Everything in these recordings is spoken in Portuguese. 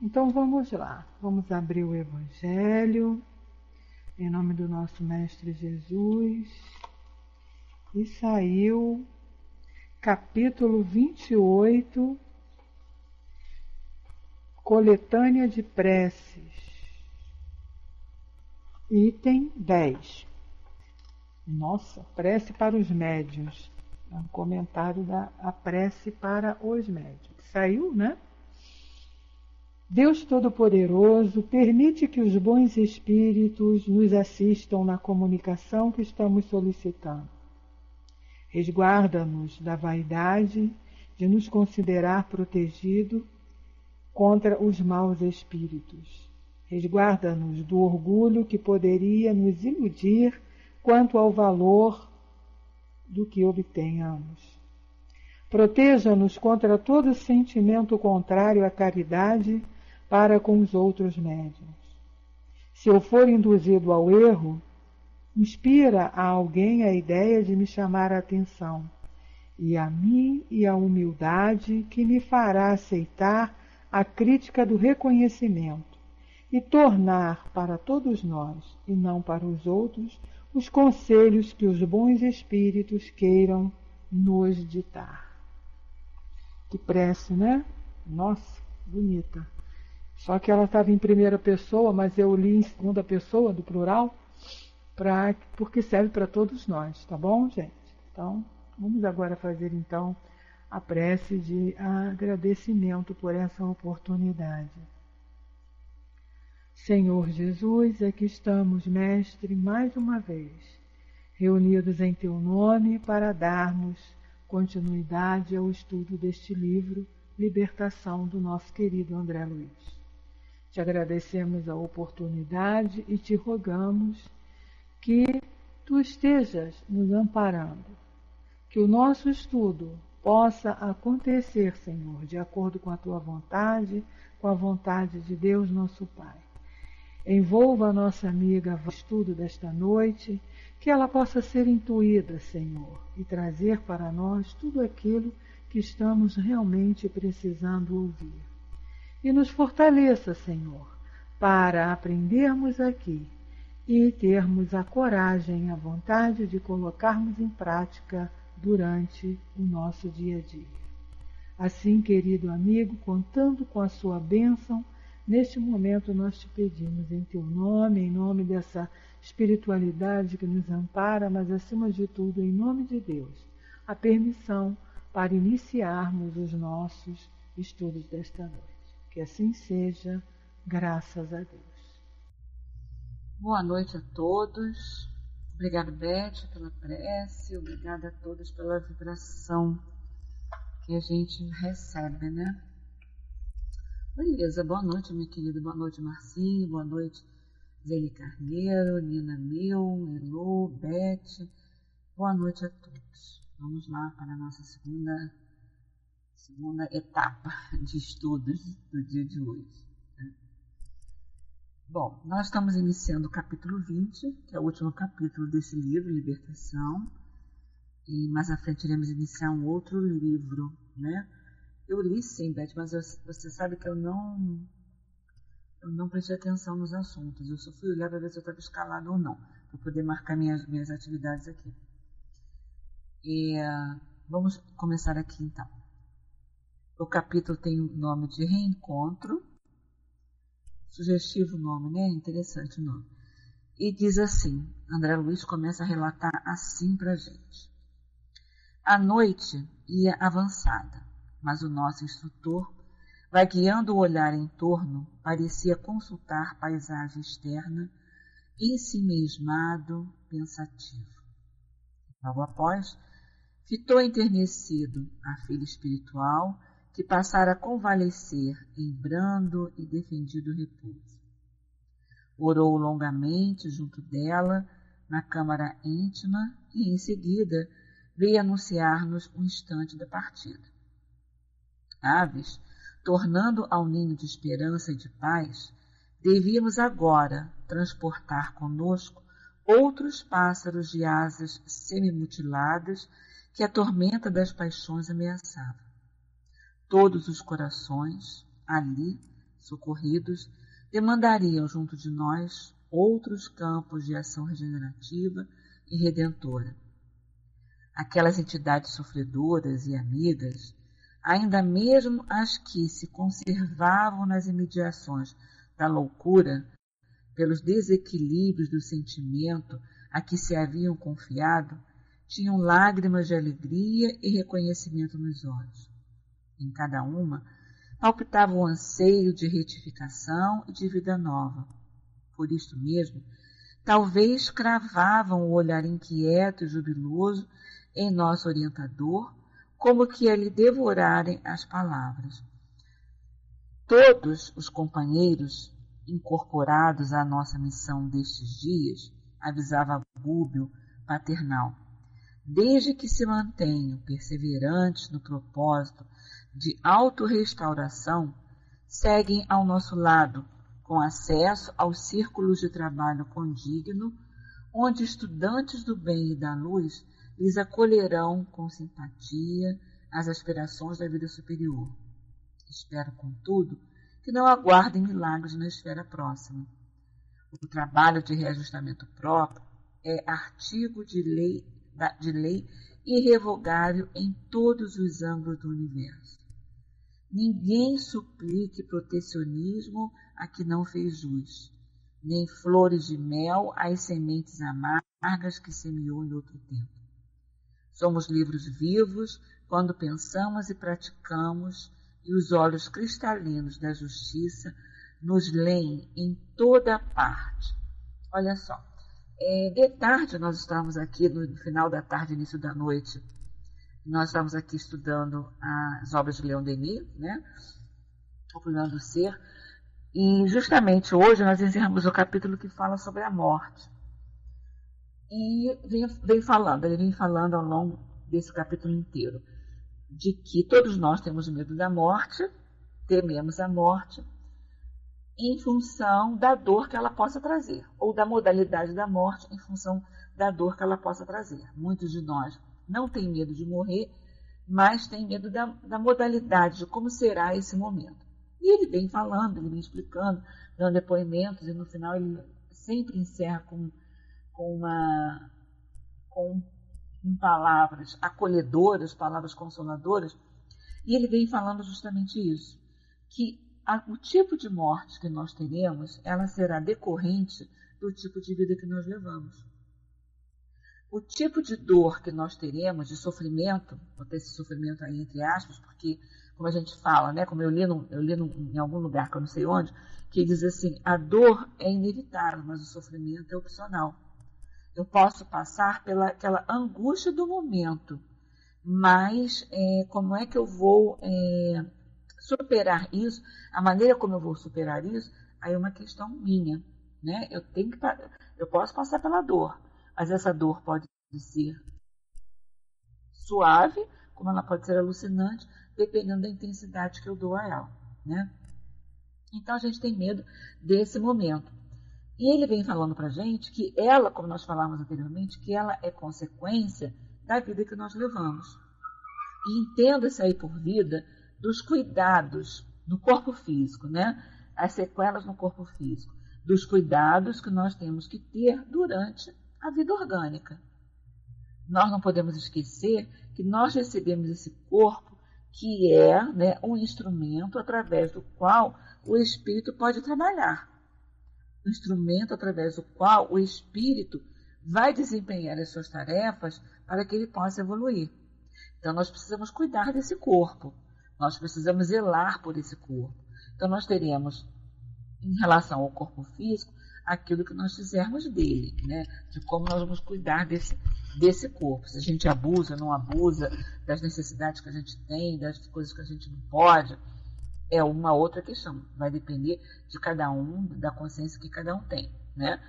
Então vamos lá, vamos abrir o Evangelho, em nome do nosso Mestre Jesus, e saiu capítulo 28, coletânea de preces, item 10. Nossa, prece para os médiuns. É um comentário da a prece para os médiuns. Saiu, né? Deus Todo-Poderoso, permite que os bons espíritos nos assistam na comunicação que estamos solicitando. Resguarda-nos da vaidade de nos considerar protegido contra os maus espíritos. Resguarda-nos do orgulho que poderia nos iludir quanto ao valor do que obtenhamos. Proteja-nos contra todo sentimento contrário à caridade para com os outros médiuns. Se eu for induzido ao erro, inspira a alguém a ideia de me chamar a atenção, e a mim e a humildade que me fará aceitar a crítica do reconhecimento e tornar para todos nós, e não para os outros, os conselhos que os bons espíritos queiram nos ditar. Que prece, né? Nossa, bonita. Só que ela estava em primeira pessoa, mas eu li em segunda pessoa, do plural, porque serve para todos nós, tá bom, gente? Então, vamos agora fazer então a prece de agradecimento por essa oportunidade. Senhor Jesus, aqui estamos, Mestre, mais uma vez, reunidos em Teu nome para darmos continuidade ao estudo deste livro, Libertação, do nosso querido André Luiz. Te agradecemos a oportunidade e te rogamos que Tu estejas nos amparando, que o nosso estudo possa acontecer, Senhor, de acordo com a Tua vontade, com a vontade de Deus, nosso Pai. Envolva a nossa amiga no estudo desta noite, que ela possa ser intuída, Senhor, e trazer para nós tudo aquilo que estamos realmente precisando ouvir. E nos fortaleça, Senhor, para aprendermos aqui e termos a coragem e a vontade de colocarmos em prática durante o nosso dia a dia. Assim, querido amigo, contando com a sua bênção, neste momento nós te pedimos em Teu nome, em nome dessa espiritualidade que nos ampara, mas acima de tudo, em nome de Deus, a permissão para iniciarmos os nossos estudos desta noite. Que assim seja, graças a Deus. Boa noite a todos. Obrigada, Beth, pela prece. Obrigada a todos pela vibração que a gente recebe, né? Beleza, boa noite, minha querida. Boa noite, Marcinho. Boa noite, Zeli Carneiro, Nina Mil, Elô, Beth. Boa noite a todos. Vamos lá para a nossa segunda etapa de estudos do dia de hoje. Bom, nós estamos iniciando o capítulo 20, que é o último capítulo desse livro, Libertação, e mais à frente iremos iniciar um outro livro, né? Eu li sim, Beth, mas você sabe que eu não prestei atenção nos assuntos, eu só fui olhar para ver se eu estava escalado ou não, para poder marcar minhas atividades aqui. E vamos começar aqui então. O capítulo tem o nome de Reencontro, sugestivo nome, né? Interessante o nome. E diz assim, André Luiz começa a relatar assim para a gente. A noite ia avançada, mas o nosso instrutor, vai guiando o olhar em torno, parecia consultar paisagem externa, ensimesmado, pensativo. Logo após, fitou enternecido a filha espiritual, que passara a convalescer em brando e defendido repouso. Orou longamente junto dela, na câmara íntima, e em seguida veio anunciar-nos o instante da partida. Aves, tornando ao ninho de esperança e de paz, devíamos agora transportar conosco outros pássaros de asas semimutiladas que a tormenta das paixões ameaçava. Todos os corações, ali, socorridos, demandariam junto de nós outros campos de ação regenerativa e redentora. Aquelas entidades sofredoras e amigas, ainda mesmo as que se conservavam nas imediações da loucura, pelos desequilíbrios do sentimento a que se haviam confiado, tinham lágrimas de alegria e reconhecimento nos olhos. Em cada uma, palpitava o anseio de retificação e de vida nova. Por isto mesmo, talvez cravavam o olhar inquieto e jubiloso em nosso orientador, como que a lhe devorarem as palavras. Todos os companheiros incorporados à nossa missão destes dias, avisava Gúbio paternal, desde que se mantenham perseverantes no propósito de autorrestauração, seguem ao nosso lado, com acesso aos círculos de trabalho condigno, onde estudantes do bem e da luz lhes acolherão com simpatia as aspirações da vida superior. Espero, contudo, que não aguardem milagres na esfera próxima. O trabalho de reajustamento próprio é artigo de lei irrevogável em todos os âmbitos do universo. Ninguém suplique protecionismo a que não fez jus, nem flores de mel às sementes amargas que semeou em outro tempo. Somos livros vivos quando pensamos e praticamos, e os olhos cristalinos da justiça nos leem em toda parte. Olha só, de tarde nós estávamos aqui, no final da tarde, início da noite, nós estávamos aqui estudando as obras de Leon Denis, né? O Problema do Ser, e justamente hoje nós encerramos o capítulo que fala sobre a morte. E ele vem falando ao longo desse capítulo inteiro, de que todos nós temos medo da morte, tememos a morte, em função da dor que ela possa trazer, ou da modalidade da morte em função da dor que ela possa trazer. Muitos de nós não têm medo de morrer, mas têm medo da modalidade, de como será esse momento. E ele vem falando, ele vem explicando, dando depoimentos, e no final ele sempre encerra com palavras acolhedoras, palavras consoladoras, e ele vem falando justamente isso, que o tipo de morte que nós teremos, ela será decorrente do tipo de vida que nós levamos. O tipo de dor que nós teremos, de sofrimento, vou ter esse sofrimento aí entre aspas, porque, como a gente fala, né, como eu li em algum lugar, que eu não sei onde, que diz assim, a dor é inevitável, mas o sofrimento é opcional. Eu posso passar pelaquela angústia do momento, mas como é que eu vou superar isso? A maneira como eu vou superar isso, aí é uma questão minha, né? Eu posso passar pela dor, mas essa dor pode ser suave, como ela pode ser alucinante, dependendo da intensidade que eu dou a ela, né? Então a gente tem medo desse momento. E ele vem falando para a gente que ela, como nós falamos anteriormente, que ela é consequência da vida que nós levamos. E entenda-se aí por vida dos cuidados no corpo físico, né? As sequelas no corpo físico, dos cuidados que nós temos que ter durante a vida orgânica. Nós não podemos esquecer que nós recebemos esse corpo que é, né, um instrumento através do qual o espírito pode trabalhar. Um instrumento através do qual o espírito vai desempenhar as suas tarefas para que ele possa evoluir. Então, nós precisamos cuidar desse corpo. Nós precisamos zelar por esse corpo. Então, nós teremos, em relação ao corpo físico, aquilo que nós fizermos dele, né? De como nós vamos cuidar desse corpo. Se a gente abusa, não abusa, das necessidades que a gente tem, das coisas que a gente não pode, é uma outra questão. Vai depender de cada um, da consciência que cada um tem, né?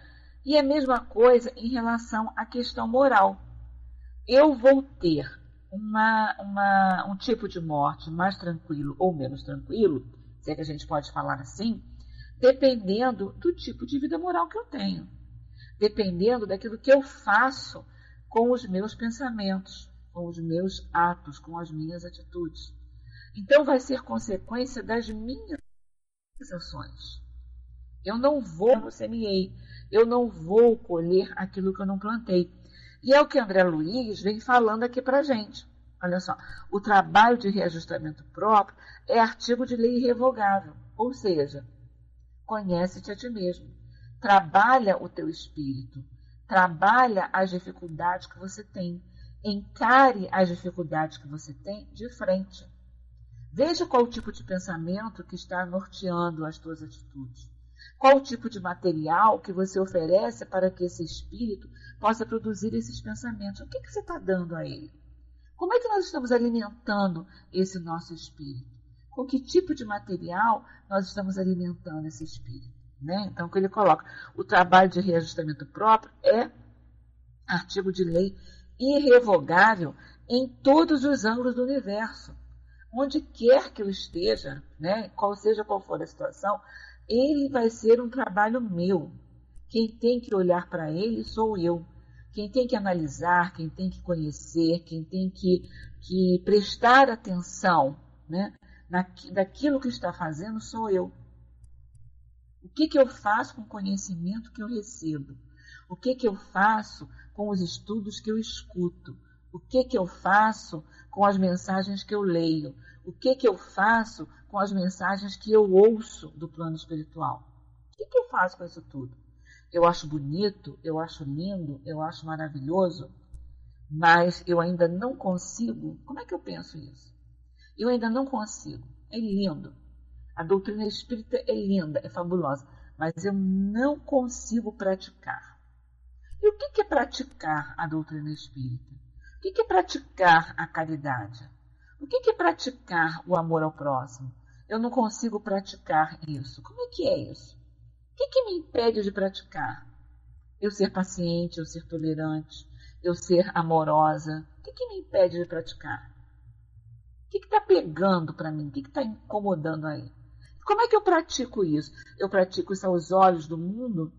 E a mesma coisa em relação à questão moral. Eu vou ter um tipo de morte mais tranquilo ou menos tranquilo, se é que a gente pode falar assim, dependendo do tipo de vida moral que eu tenho, dependendo daquilo que eu faço com os meus pensamentos, com os meus atos, com as minhas atitudes. Então vai ser consequência das minhas ações. Eu não vou, semeei. Eu não vou colher aquilo que eu não plantei. E é o que André Luiz vem falando aqui para a gente. Olha só, o trabalho de reajustamento próprio é artigo de lei irrevogável. Ou seja, conhece-te a ti mesmo. Trabalha o teu espírito. Trabalha as dificuldades que você tem. Encare as dificuldades que você tem de frente. Veja qual o tipo de pensamento que está norteando as tuas atitudes. Qual o tipo de material que você oferece para que esse espírito possa produzir esses pensamentos? O que você está dando a ele? Como é que nós estamos alimentando esse nosso espírito? Com que tipo de material nós estamos alimentando esse espírito? Né? Então, o que ele coloca, o trabalho de reajustamento próprio é artigo de lei irrevogável em todos os ângulos do universo. Onde quer que eu esteja, né, seja qual for a situação, ele vai ser um trabalho meu. Quem tem que olhar para ele sou eu. Quem tem que analisar, quem tem que conhecer, quem tem que prestar atenção, né, daquilo que está fazendo sou eu. O que eu faço com o conhecimento que eu recebo? O que eu faço com os estudos que eu escuto? O que eu faço com as mensagens que eu leio? O que eu faço com as mensagens que eu ouço do plano espiritual? O que eu faço com isso tudo? Eu acho bonito, eu acho lindo, eu acho maravilhoso, mas eu ainda não consigo. Como é que eu penso isso? Eu ainda não consigo. É lindo. A doutrina espírita é linda, é fabulosa, mas eu não consigo praticar. E o que é praticar a doutrina espírita? O que é praticar a caridade? O que é praticar o amor ao próximo? Eu não consigo praticar isso. Como é que é isso? O que me impede de praticar? Eu ser paciente, eu ser tolerante, eu ser amorosa. O que me impede de praticar? O que está pegando para mim? O que está incomodando aí? Como é que eu pratico isso? Eu pratico isso aos olhos do mundo?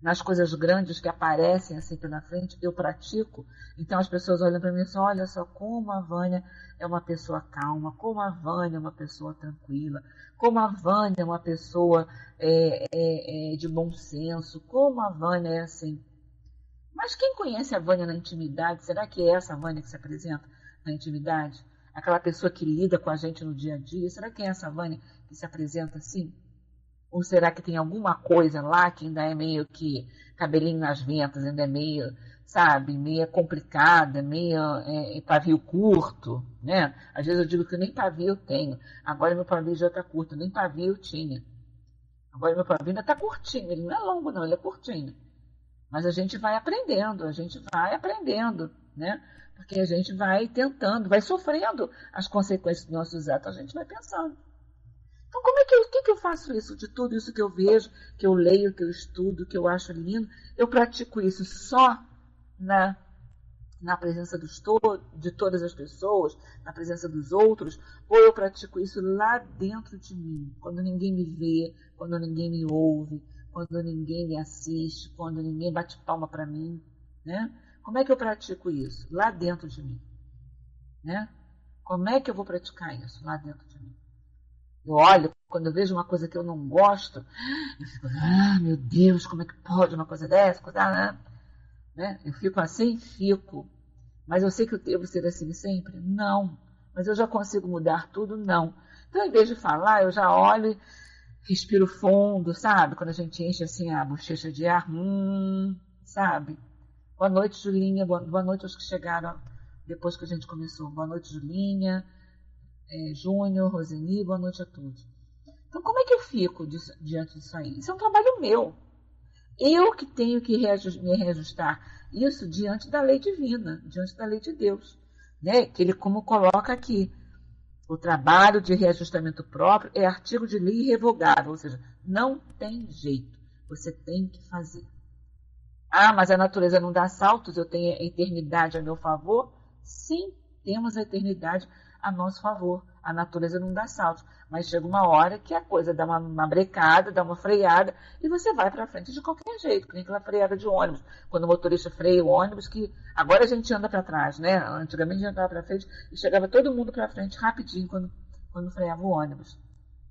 Nas coisas grandes que aparecem assim pela frente, eu pratico. Então as pessoas olham para mim e dizem, olha só como a Vânia é uma pessoa calma, como a Vânia é uma pessoa tranquila, como a Vânia é uma pessoa de bom senso, como a Vânia é assim. Mas quem conhece a Vânia na intimidade, será que é essa Vânia que se apresenta na intimidade? Aquela pessoa que lida com a gente no dia a dia, será que é essa Vânia que se apresenta assim? Ou será que tem alguma coisa lá que ainda é meio que cabelinho nas ventas, ainda é meio, sabe, meio complicada, meio pavio curto, né? Às vezes eu digo que nem pavio eu tenho. Agora meu pavio já está curto, nem pavio eu tinha. Agora meu pavio ainda está curtinho, ele não é longo não, ele é curtinho. Mas a gente vai aprendendo, né? Porque a gente vai tentando, vai sofrendo as consequências dos nossos atos, a gente vai pensando. Então, o que eu faço isso? De tudo isso que eu vejo, que eu leio, que eu estudo, que eu acho lindo, eu pratico isso só na presença de todas as pessoas, na presença dos outros, ou eu pratico isso lá dentro de mim, quando ninguém me vê, quando ninguém me ouve, quando ninguém me assiste, quando ninguém bate palma para mim, né? Como é que eu pratico isso? Lá dentro de mim, né? Como é que eu vou praticar isso? Lá dentro de mim. Eu olho, quando eu vejo uma coisa que eu não gosto, eu fico, meu Deus, como é que pode uma coisa dessa? Né? Eu fico assim? Fico. Mas eu sei que eu devo ser assim sempre? Não. Mas eu já consigo mudar tudo? Não. Então, em vez de falar, eu já olho, respiro fundo, sabe? Quando a gente enche assim a bochecha de ar, sabe? Boa noite, Julinha. Boa noite aos que chegaram depois que a gente começou. Boa noite, Julinha. Júnior, Roseni, boa noite a todos. Então, como é que eu fico diante disso aí? Isso é um trabalho meu. Eu que tenho que me reajustar isso diante da lei divina, diante da lei de Deus. Né? Que ele, como coloca aqui, o trabalho de reajustamento próprio é artigo de lei irrevogável, ou seja, não tem jeito, você tem que fazer. Mas a natureza não dá saltos, eu tenho a eternidade a meu favor? Sim, temos a eternidade a nosso favor. A natureza não dá saltos, mas chega uma hora que a coisa dá uma brecada, dá uma freada e você vai para frente de qualquer jeito, que nem aquela freada de ônibus. Quando o motorista freia o ônibus, que agora a gente anda para trás, né? Antigamente a gente andava para frente e chegava todo mundo para frente rapidinho quando freava o ônibus.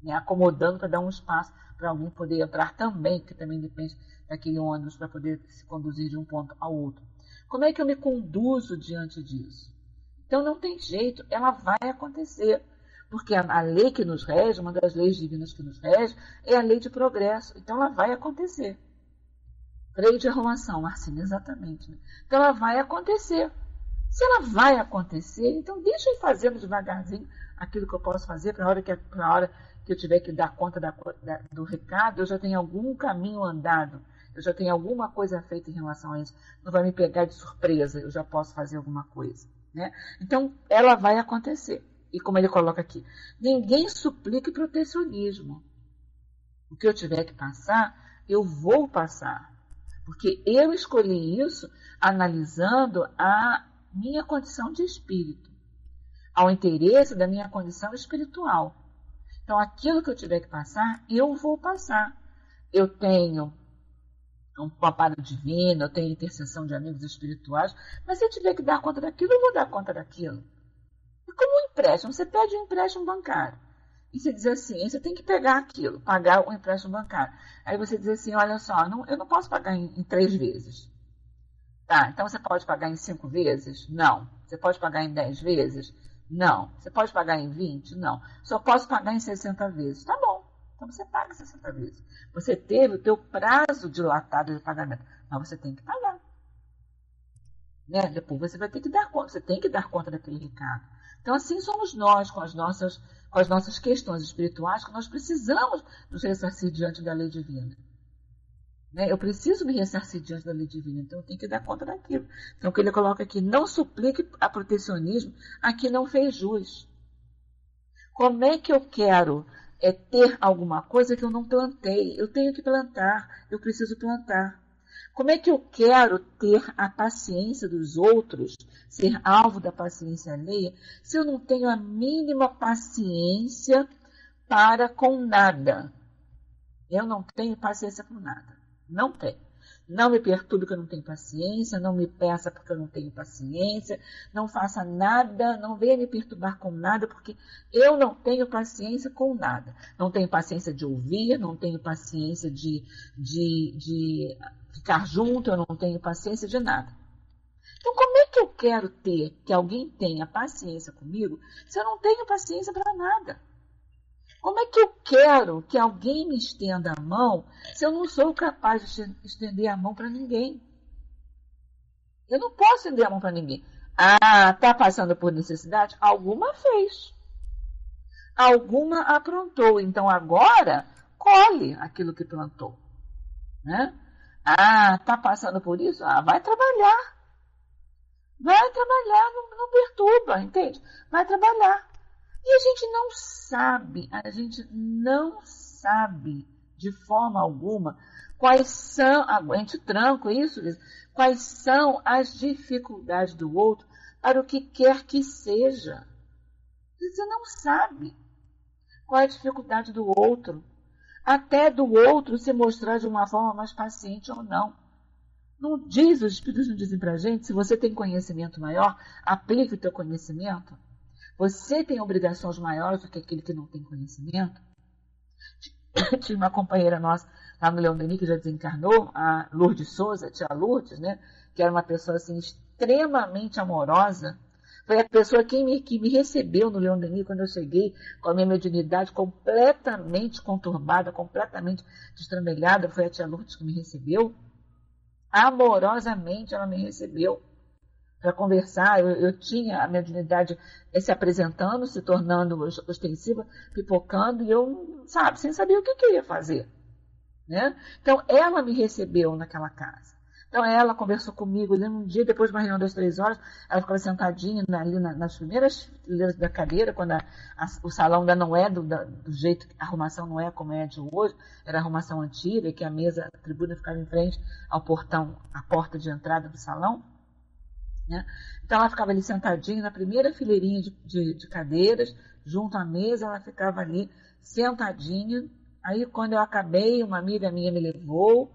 né, acomodando para dar um espaço para alguém poder entrar também, que também depende daquele ônibus para poder se conduzir de um ponto ao outro. Como é que eu me conduzo diante disso? Então não tem jeito, ela vai acontecer. Porque a lei que nos rege, uma das leis divinas que nos rege, é a lei de progresso. Então ela vai acontecer. Freio de arrumação, Marcinha, exatamente. Né? Então ela vai acontecer. Se ela vai acontecer, então deixa eu ir fazendo devagarzinho aquilo que eu posso fazer para a hora que eu tiver que dar conta do recado, eu já tenho algum caminho andado, eu já tenho alguma coisa feita em relação a isso. Não vai me pegar de surpresa, eu já posso fazer alguma coisa. Né? Então ela vai acontecer. E como ele coloca aqui, ninguém suplica protecionismo. O que eu tiver que passar, eu vou passar. Porque eu escolhi isso analisando a minha condição de espírito, ao interesse da minha condição espiritual. Então, aquilo que eu tiver que passar, eu vou passar. Eu tenho um amparo divino, eu tenho intercessão de amigos espirituais, mas se eu tiver que dar conta daquilo, eu vou dar conta daquilo. É como um empréstimo, você pede um empréstimo bancário. E você diz assim, você tem que pegar aquilo, pagar o empréstimo bancário. Aí você diz assim, olha só, eu não posso pagar em 3 vezes. Tá, então você pode pagar em 5 vezes? Não. Você pode pagar em 10 vezes? Não. Você pode pagar em 20? Não. Só posso pagar em 60 vezes. Tá bom, então você paga 60 vezes. Você teve o teu prazo dilatado de pagamento, mas você tem que pagar. Né? Depois você vai ter que dar conta, você tem que dar conta daquele recado. Então assim somos nós com as nossas questões espirituais, que nós precisamos nos ressarcir diante da lei divina. Né? Eu preciso me ressarcir diante da lei divina, então eu tenho que dar conta daquilo. Então o que ele coloca aqui, não suplique a protecionismo a que não fez jus. Como é que eu quero ter alguma coisa que eu não plantei? Eu tenho que plantar, eu preciso plantar. Como é que eu quero ter a paciência dos outros, ser alvo da paciência alheia, se eu não tenho a mínima paciência para com nada? Eu não tenho paciência com nada. Não tenho. Não me perturbe porque eu não tenho paciência, não me peça porque eu não tenho paciência, não faça nada, não venha me perturbar com nada, porque eu não tenho paciência com nada. Não tenho paciência de ouvir, não tenho paciência de ficar junto, eu não tenho paciência de nada. Então, como é que eu quero que alguém tenha paciência comigo se eu não tenho paciência para nada? Como é que eu quero que alguém me estenda a mão se eu não sou capaz de estender a mão para ninguém? Eu não posso estender a mão para ninguém. Ah, está passando por necessidade? Alguma fez. Alguma aprontou. Então agora, colhe aquilo que plantou. Né? Ah, está passando por isso? Ah, vai trabalhar. Vai trabalhar, não perturba, entende? Vai trabalhar. E a gente não sabe de forma alguma quais são, a gente tranca isso, quais são as dificuldades do outro para o que quer que seja. Você não sabe qual é a dificuldade do outro, até do outro se mostrar de uma forma mais paciente ou não. Não diz, os Espíritos não dizem para a gente, se você tem conhecimento maior, aplique o teu conhecimento. Você tem obrigações maiores do que aquele que não tem conhecimento? Tinha uma companheira nossa lá no Leão Denis, que já desencarnou, a Lourdes Souza, tia Lourdes, né? Que era uma pessoa assim, extremamente amorosa. Foi a pessoa que me recebeu no Leão Denis quando eu cheguei, com a minha mediunidade completamente conturbada, completamente destrambelhada. Foi a tia Lourdes que me recebeu. Amorosamente ela me recebeu para conversar. Eu tinha a mediunidade se apresentando, se tornando ostensiva, pipocando, e eu, sem saber o que eu ia fazer. Né? Então, ela me recebeu naquela casa. Então, ela conversou comigo, um dia, depois de uma reunião das 3 horas, ela ficava sentadinha ali nas primeiras fileiras da cadeira, quando o salão ainda não é do jeito, a arrumação não é como é de hoje, era a arrumação antiga, que a mesa, a tribuna ficava em frente ao portão, a porta de entrada do salão. Né? Então ela ficava ali sentadinha na primeira fileirinha de cadeiras, junto à mesa, ela ficava ali sentadinha. Aí quando eu acabei, uma amiga minha me levou,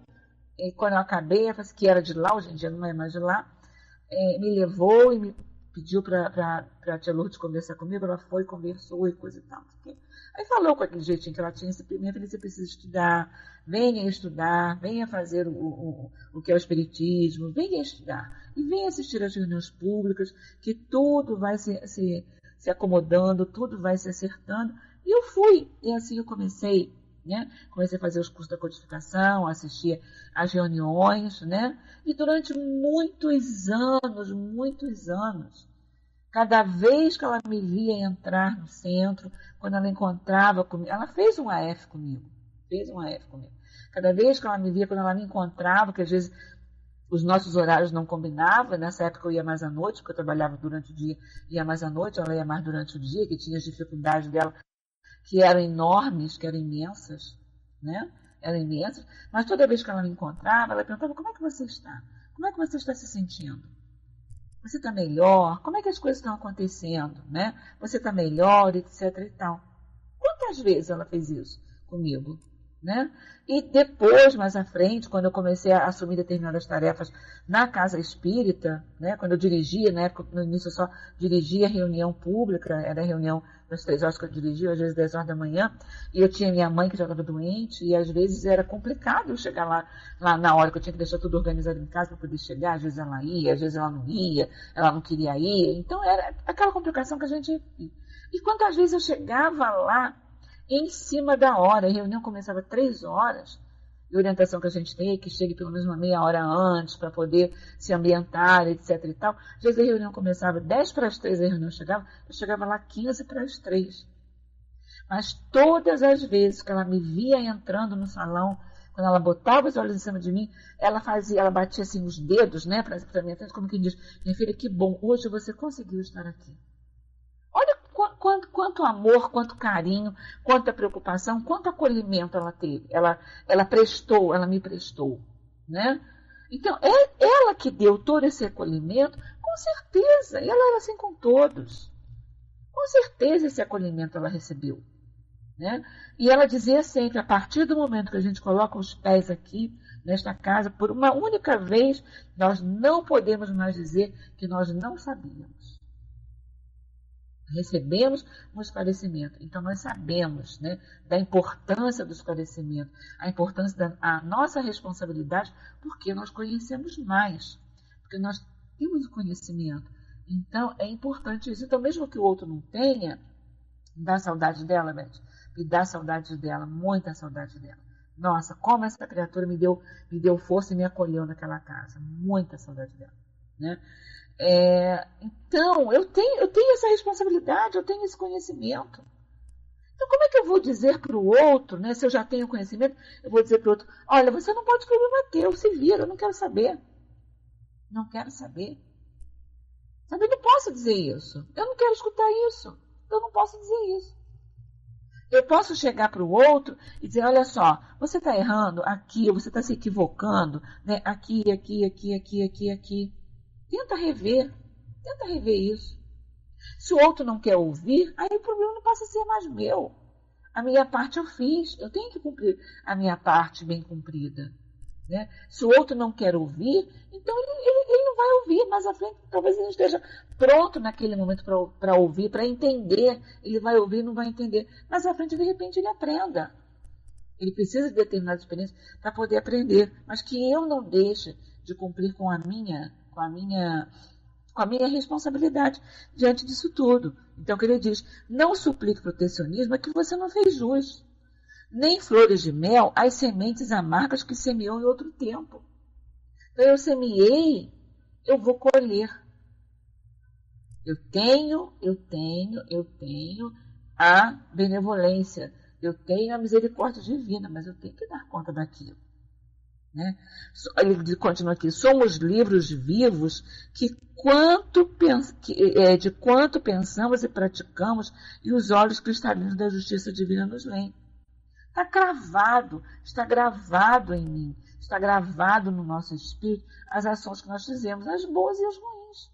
e quando eu acabei, ela falou que era de lá, hoje em dia não é mais de lá, me levou e pediu para a tia Lourdes conversar comigo, ela foi, conversou e coisa e tal. Aí falou com aquele jeitinho que ela tinha, minha filha, você precisa estudar, venha fazer o que é o espiritismo, venha estudar. E venha assistir às reuniões públicas, que tudo vai se acomodando, tudo vai se acertando. E eu fui, e assim eu comecei, né? Comecei a fazer os cursos da codificação, assistir às reuniões, né? E durante muitos anos, cada vez que ela me via entrar no centro, quando ela encontrava comigo, ela fez um AF comigo. Cada vez que ela me via, quando ela me encontrava, que às vezes os nossos horários não combinavam, nessa época eu ia mais à noite, porque eu trabalhava durante o dia, ia mais à noite, ela ia mais durante o dia, que tinha as dificuldades dela, que eram enormes, que eram imensas, né? Eram imensas, mas toda vez que ela me encontrava, ela perguntava, como é que você está? Como é que você está se sentindo? Você está melhor? Como é que as coisas estão acontecendo, né? Você está melhor, etc e tal. Quantas vezes ela fez isso comigo, né? E depois, mais à frente, quando eu comecei a assumir determinadas tarefas na casa espírita, né? Quando eu dirigia, na época, no início eu só dirigia reunião pública, era reunião das 3 horas que eu dirigia, às vezes 10 horas da manhã, e eu tinha minha mãe que já estava doente, e às vezes era complicado eu chegar lá na hora que eu tinha que deixar tudo organizado em casa para poder chegar, às vezes ela ia, às vezes ela não ia, ela não queria ir, então era aquela complicação que a gente... E quantas vezes eu chegava lá em cima da hora, a reunião começava 3 horas, e a orientação que a gente tem é que chegue pelo menos uma meia hora antes para poder se ambientar, etc e tal. Às vezes a reunião começava 10 para as 3, a reunião chegava, eu chegava lá 15 para as 3. Mas todas as vezes que ela me via entrando no salão, quando ela botava os olhos em cima de mim, ela batia assim os dedos, né, para minha frente, como quem diz, minha filha, que bom, hoje você conseguiu estar aqui. Olha quanto amor, quanto carinho, quanta preocupação, quanto acolhimento ela teve. Ela me prestou, né? Então, é ela que deu todo esse acolhimento, com certeza, e ela era assim com todos. Com certeza esse acolhimento ela recebeu, né? E ela dizia sempre, a partir do momento que a gente coloca os pés aqui, nesta casa, por uma única vez, nós não podemos mais dizer que nós não sabíamos. Recebemos um esclarecimento. Então, nós sabemos, né, da importância do esclarecimento, a importância da nossa responsabilidade, porque nós conhecemos mais, porque nós temos o conhecimento. Então, é importante isso. Então, mesmo que o outro não tenha, me dá saudade dela, Beth? Me dá saudade dela, muita saudade dela. Nossa, como essa criatura me deu força e me acolheu naquela casa. Muita saudade dela, né? Então, eu tenho essa responsabilidade, eu tenho esse conhecimento. Então, como é que eu vou dizer para o outro, né, se eu já tenho conhecimento, eu vou dizer para o outro, olha, você não pode problema teu, se vira, eu não quero saber. Não quero saber. Sabe, eu não posso dizer isso. Eu não quero escutar isso. Eu não posso dizer isso. Eu posso chegar para o outro e dizer, olha só, você está errando aqui, ou você está se equivocando, né, aqui. Tenta rever isso. Se o outro não quer ouvir, aí o problema não passa a ser mais meu. A minha parte eu fiz, eu tenho que cumprir a minha parte bem cumprida, né? Se o outro não quer ouvir, então ele não vai ouvir, mais à frente talvez ele não esteja pronto naquele momento para ouvir, para entender. Ele vai ouvir e não vai entender. Mais à frente, de repente, ele aprenda. Ele precisa de determinada experiência para poder aprender, mas que eu não deixe de cumprir com a minha responsabilidade diante disso tudo. Então, que ele diz, não suplique protecionismo a que você não fez jus, nem flores de mel às sementes amargas que semeou em outro tempo. Então, eu semeei, eu vou colher. Eu tenho a benevolência, eu tenho a misericórdia divina, mas eu tenho que dar conta daquilo. Né? Ele continua aqui, somos livros vivos de quanto pensamos e praticamos, e os olhos cristalinos da justiça divina nos leem. Está gravado em mim, está gravado no nosso espírito as ações que nós fizemos, as boas e as ruins.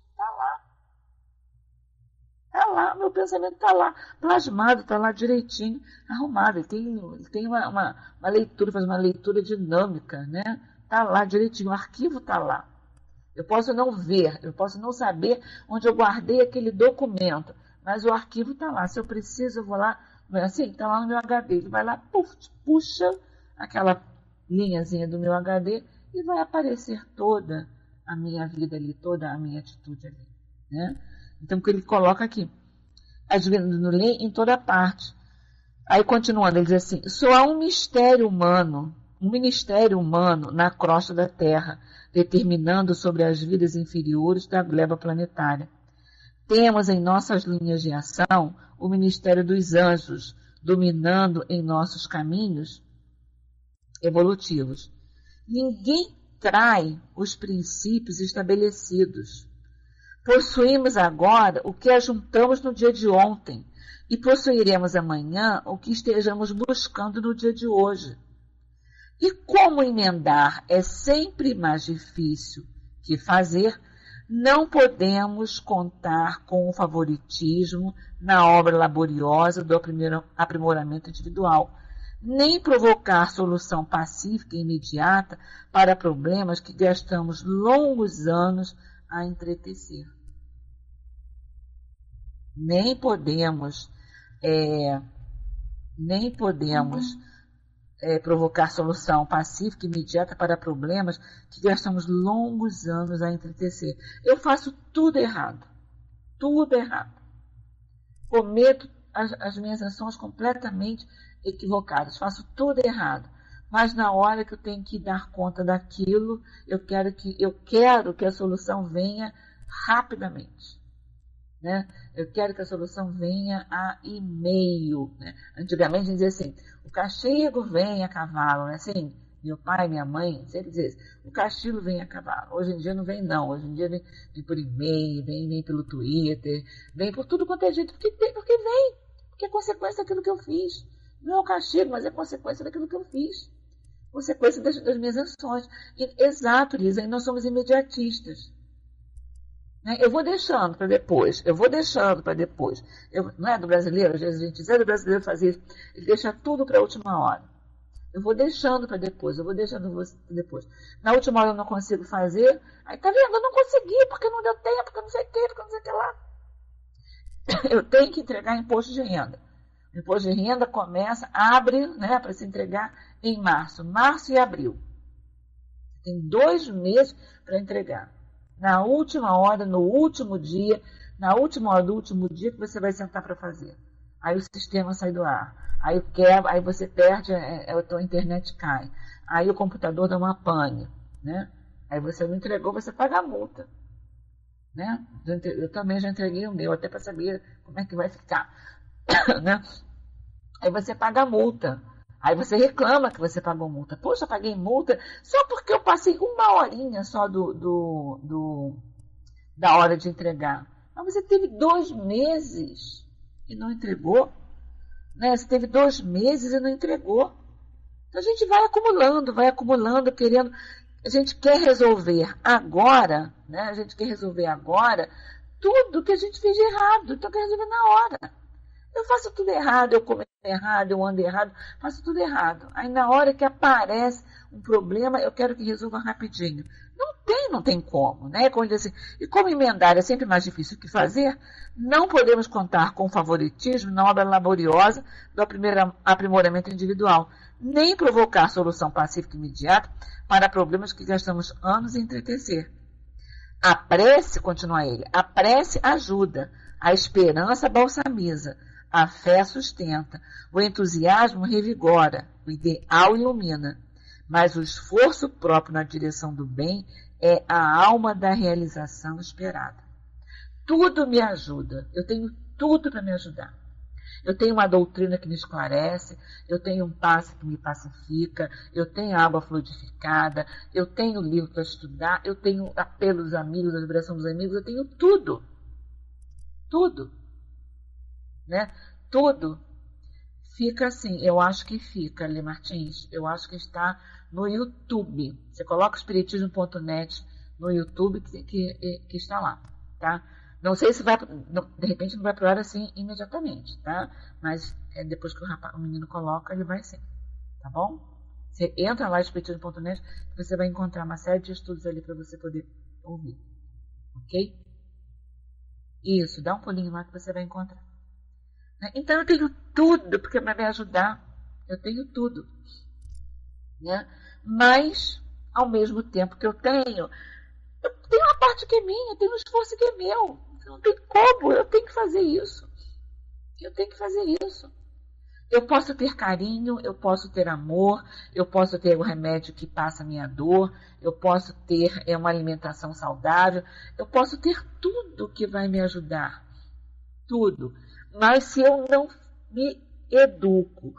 Está lá, meu pensamento está lá, plasmado, está lá direitinho, arrumado. Ele tem uma leitura, faz uma leitura dinâmica, né? Está lá direitinho, o arquivo está lá. Eu posso não ver, eu posso não saber onde eu guardei aquele documento, mas o arquivo está lá. Se eu preciso, eu vou lá, assim, está lá no meu HD. Ele vai lá, puxa aquela linhazinha do meu HD e vai aparecer toda a minha vida ali, toda a minha atitude ali, né? Então, o que ele coloca aqui, as vidas no lei em toda parte. Aí, continuando, ele diz assim, só há um ministério humano na crosta da Terra, determinando sobre as vidas inferiores da gleba planetária. Temos em nossas linhas de ação o ministério dos anjos, dominando em nossos caminhos evolutivos. Ninguém trai os princípios estabelecidos. Possuímos agora o que ajuntamos no dia de ontem e possuiremos amanhã o que estejamos buscando no dia de hoje. E como emendar é sempre mais difícil que fazer, não podemos contar com o favoritismo na obra laboriosa do aprimoramento individual, nem provocar solução pacífica e imediata para problemas que gastamos longos anos a entretecer. Nem podemos provocar solução pacífica e imediata para problemas que gastamos longos anos a entretecer. Eu faço tudo errado. Tudo errado. Cometo as minhas ações completamente equivocadas. Faço tudo errado. Mas na hora que eu tenho que dar conta daquilo, eu quero que a solução venha rapidamente. Né? Eu quero que a solução venha a e-mail. Né? Antigamente a gente dizia assim, o castigo vem a cavalo. Né? Assim, meu pai e minha mãe sempre diziam assim, o castigo vem a cavalo. Hoje em dia não vem não, hoje em dia vem por e-mail, vem pelo Twitter, vem por tudo quanto é jeito, porque vem, porque é consequência daquilo que eu fiz. Não é o castigo, mas é consequência daquilo que eu fiz. Consequência das minhas ações. Exato, Lisa, nós somos imediatistas. Eu vou deixando para depois, não é do brasileiro, às vezes a gente diz, é do brasileiro fazer isso, ele deixa tudo para a última hora. Eu vou deixando para depois. Na última hora eu não consigo fazer, aí tá vendo, eu não consegui, porque não deu tempo, porque não sei o que lá. Eu tenho que entregar imposto de renda. O imposto de renda abre, né, para se entregar em março e abril. Tem 2 meses para entregar. Na última hora do último dia que você vai sentar para fazer. Aí o sistema sai do ar. Aí você perde, a tua internet cai. Aí o computador dá uma pane. Né? Aí você não entregou, você paga a multa. Né? Eu também já entreguei o meu, até para saber como é que vai ficar. Né? Aí você paga a multa. Aí você reclama que você pagou multa. Poxa, eu paguei multa só porque eu passei 1 horinha só da hora de entregar. Mas você teve 2 meses e não entregou. Né? Você teve 2 meses e não entregou. Então a gente vai acumulando, querendo. A gente quer resolver agora, né? A gente quer resolver agora tudo que a gente fez de errado. Então quer resolver na hora. Eu faço tudo errado, eu começo errado, eu ando errado, faço tudo errado. Aí na hora que aparece um problema, eu quero que resolva rapidinho. Não tem como, né? Como diz assim, e como emendar é sempre mais difícil que fazer, não podemos contar com favoritismo na obra laboriosa do aprimoramento individual, nem provocar solução pacífica imediata para problemas que gastamos anos em entretecer. A prece, continua ele, a prece ajuda, a esperança balsamiza, a fé sustenta, o entusiasmo revigora, o ideal ilumina, mas o esforço próprio na direção do bem é a alma da realização esperada. Tudo me ajuda, eu tenho tudo para me ajudar. Eu tenho uma doutrina que me esclarece, eu tenho um passe que me pacifica, eu tenho água fluidificada, eu tenho livro para estudar, eu tenho apelo dos amigos, a vibração dos amigos, eu tenho tudo. Tudo. Né? Tudo fica assim, eu acho que fica, Lê Martins, eu acho que está no YouTube. Você coloca espiritismo.net no YouTube que está lá, tá? Não sei se vai, de repente não vai para o ar assim imediatamente, tá? Mas depois que o menino coloca, ele vai sim, tá bom? Você entra lá espiritismo.net, você vai encontrar uma série de estudos ali para você poder ouvir. Ok? Isso, dá um pulinho lá que você vai encontrar. Então eu tenho tudo porque vai me ajudar. Eu tenho tudo. Né? Mas, ao mesmo tempo que eu tenho uma parte que é minha, tem um esforço que é meu. Não tem como, eu tenho que fazer isso. Eu tenho que fazer isso. Eu posso ter carinho, eu posso ter amor, eu posso ter o remédio que passa a minha dor, eu posso ter uma alimentação saudável, eu posso ter tudo que vai me ajudar. Tudo. Mas se eu não me educo,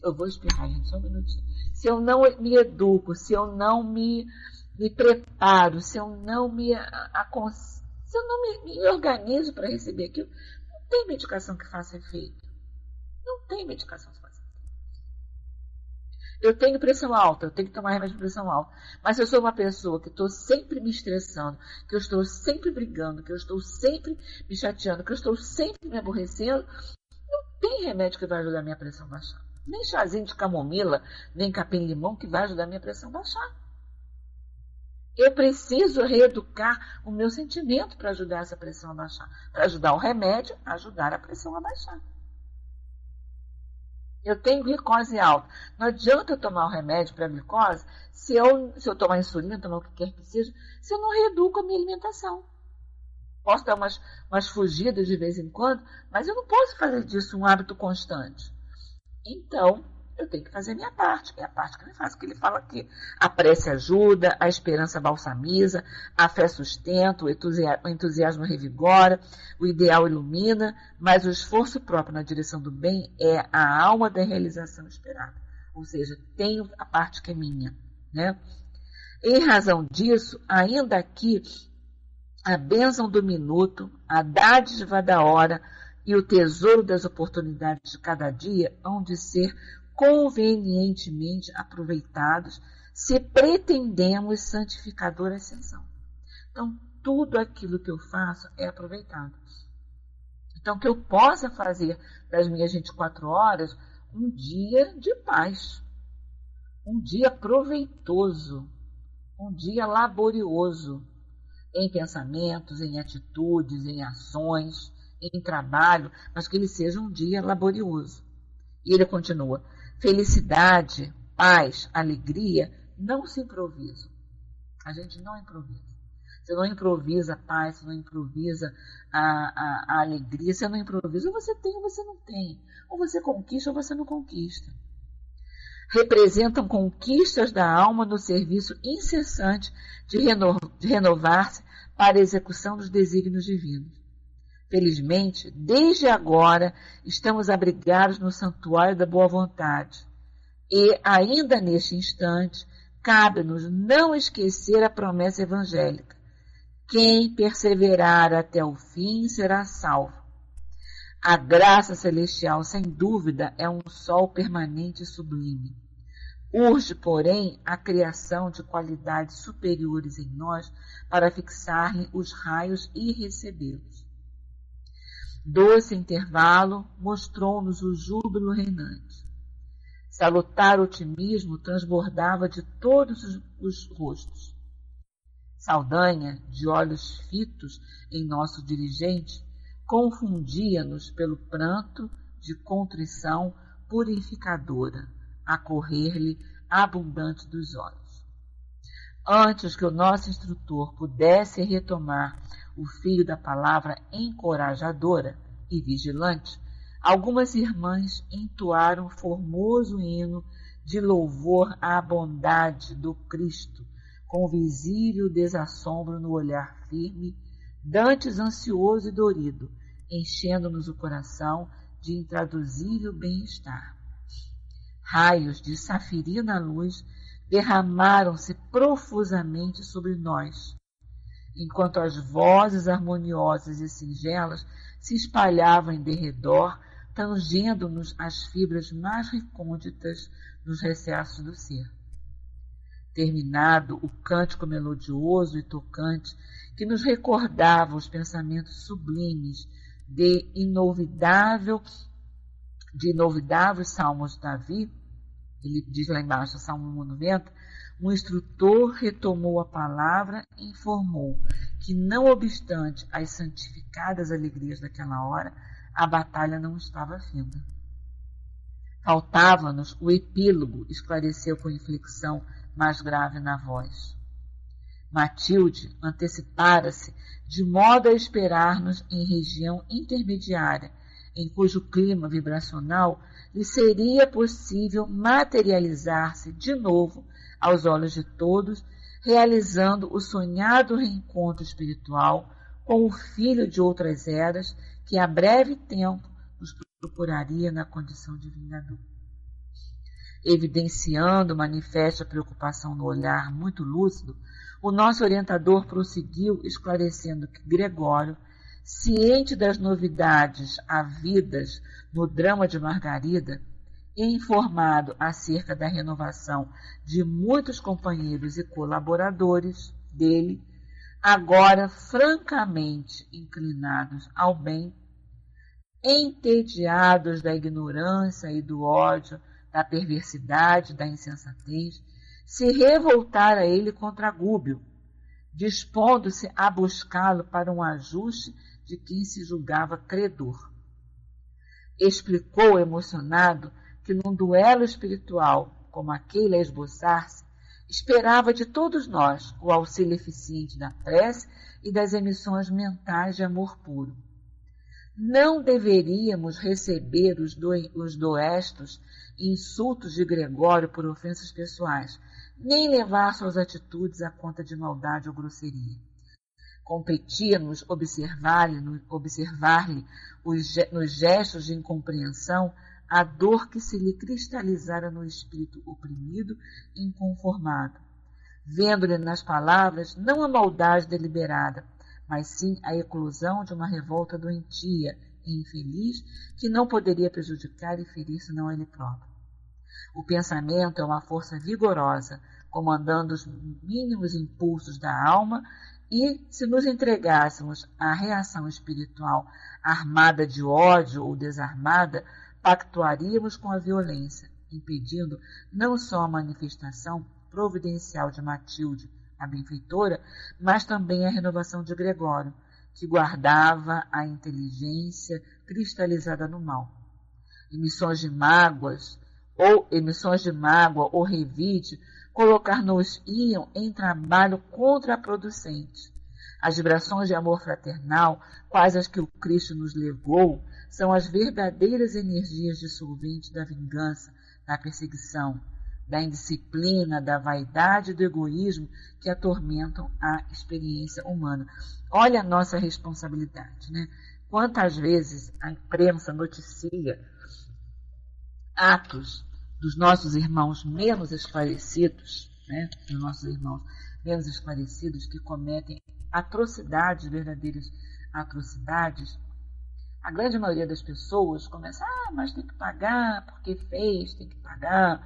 eu vou espirrar, gente, só um minutinho. Se eu não me educo, se eu não me preparo, se eu não me organizo para receber aquilo, não tem medicação que faça efeito. Não tem medicação que faça efeito. Eu tenho pressão alta, eu tenho que tomar remédio de pressão alta. Mas se eu sou uma pessoa que estou sempre me estressando, que eu estou sempre brigando, que eu estou sempre me chateando, que eu estou sempre me aborrecendo, não tem remédio que vai ajudar a minha pressão a baixar. Nem chazinho de camomila, nem capim-limão que vai ajudar a minha pressão a baixar. Eu preciso reeducar o meu sentimento para ajudar essa pressão a baixar. Para ajudar o remédio a ajudar a pressão a baixar. Eu tenho glicose alta. Não adianta eu tomar o remédio para a glicose se eu tomar insulina, tomar o que quer que seja, se eu não reeduco a minha alimentação. Posso dar umas fugidas de vez em quando, mas eu não posso fazer disso um hábito constante. Então, eu tenho que fazer a minha parte, que é a parte que ele faz, que ele fala que a prece ajuda, a esperança balsamiza, a fé sustenta, o entusiasmo revigora, o ideal ilumina, mas o esforço próprio na direção do bem é a alma da realização esperada. Ou seja, tenho a parte que é minha. Né? Em razão disso, ainda aqui, a bênção do minuto, a dádiva da hora e o tesouro das oportunidades de cada dia hão de ser convenientemente aproveitados se pretendemos santificadora ascensão. Então, tudo aquilo que eu faço é aproveitado. Então, que eu possa fazer das minhas 24 horas um dia de paz, um dia proveitoso, um dia laborioso, em pensamentos, em atitudes, em ações, em trabalho, mas que ele seja um dia laborioso. E ele continua: felicidade, paz, alegria não se improvisam. A gente não improvisa. Você não improvisa a paz, você não improvisa a alegria, você não improvisa. Ou você tem ou você não tem. Ou você conquista ou você não conquista. Representam conquistas da alma no serviço incessante de renovar-se para a execução dos desígnios divinos. Felizmente, desde agora, estamos abrigados no santuário da boa vontade. E, ainda neste instante, cabe-nos não esquecer a promessa evangélica. Quem perseverar até o fim será salvo. A graça celestial, sem dúvida, é um sol permanente e sublime. Urge, porém, a criação de qualidades superiores em nós para fixar-lhe os raios e recebê-los. Doce intervalo mostrou-nos o júbilo reinante. Salutar otimismo transbordava de todos os rostos. Saldanha, de olhos fitos em nosso dirigente, confundia-nos pelo pranto de contrição purificadora, a correr-lhe abundante dos olhos. Antes que o nosso instrutor pudesse retomar o fio da palavra encorajadora e vigilante, algumas irmãs entoaram formoso hino de louvor à bondade do Cristo, com visível desassombro no olhar firme, dantes ansioso e dorido, enchendo-nos o coração de intraduzível bem-estar. Raios de safirina luz derramaram-se profusamente sobre nós, enquanto as vozes harmoniosas e singelas se espalhavam em derredor, tangendo-nos as fibras mais recônditas nos recessos do ser. Terminado o cântico melodioso e tocante que nos recordava os pensamentos sublimes de inolvidáveis salmos de Davi, Ele diz lá embaixo, Salmo 90, um instrutor retomou a palavra e informou que, não obstante as santificadas alegrias daquela hora, a batalha não estava finda. Faltava-nos o epílogo, esclareceu com inflexão mais grave na voz. Matilde antecipara-se de modo a esperar-nos em região intermediária, em cujo clima vibracional lhe seria possível materializar-se de novo aos olhos de todos, realizando o sonhado reencontro espiritual com o filho de outras eras que a breve tempo nos procuraria na condição de vingador. Evidenciando manifesta preocupação no olhar muito lúcido, o nosso orientador prosseguiu esclarecendo que Gregório, ciente das novidades havidas no drama de Margarida, e informado acerca da renovação de muitos companheiros e colaboradores dele, agora francamente inclinados ao bem, entediados da ignorância e do ódio, da perversidade, da insensatez, se revoltara ele contra Gúbio, dispondo-se a buscá-lo para um ajuste de quem se julgava credor. Explicou emocionado que num duelo espiritual como aquele a esboçar-se, esperava de todos nós o auxílio eficiente da prece e das emissões mentais de amor puro. Não deveríamos receber os doestos e insultos de Gregório por ofensas pessoais, nem levar suas atitudes à conta de maldade ou grosseria. Competia-nos observar-lhe nos gestos de incompreensão a dor que se lhe cristalizara no espírito oprimido e inconformado, vendo-lhe nas palavras não a maldade deliberada, mas sim a eclosão de uma revolta doentia e infeliz que não poderia prejudicar e ferir senão a ele próprio. O pensamento é uma força vigorosa, comandando os mínimos impulsos da alma, e se nos entregássemos à reação espiritual armada de ódio ou desarmada, pactuaríamos com a violência, impedindo não só a manifestação providencial de Matilde, a benfeitora, mas também a renovação de Gregório, que guardava a inteligência cristalizada no mal. Emissões de mágoa ou revide colocar-nos-iam em trabalho contraproducente. As vibrações de amor fraternal, quais as que o Cristo nos legou, são as verdadeiras energias dissolventes da vingança, da perseguição, da indisciplina, da vaidade e do egoísmo que atormentam a experiência humana. Olha a nossa responsabilidade, né? Quantas vezes a imprensa noticia atos dos nossos irmãos menos esclarecidos, né? Dos nossos irmãos menos esclarecidos que cometem atrocidades, verdadeiras atrocidades. A grande maioria das pessoas começa, mas tem que pagar, porque fez, tem que pagar,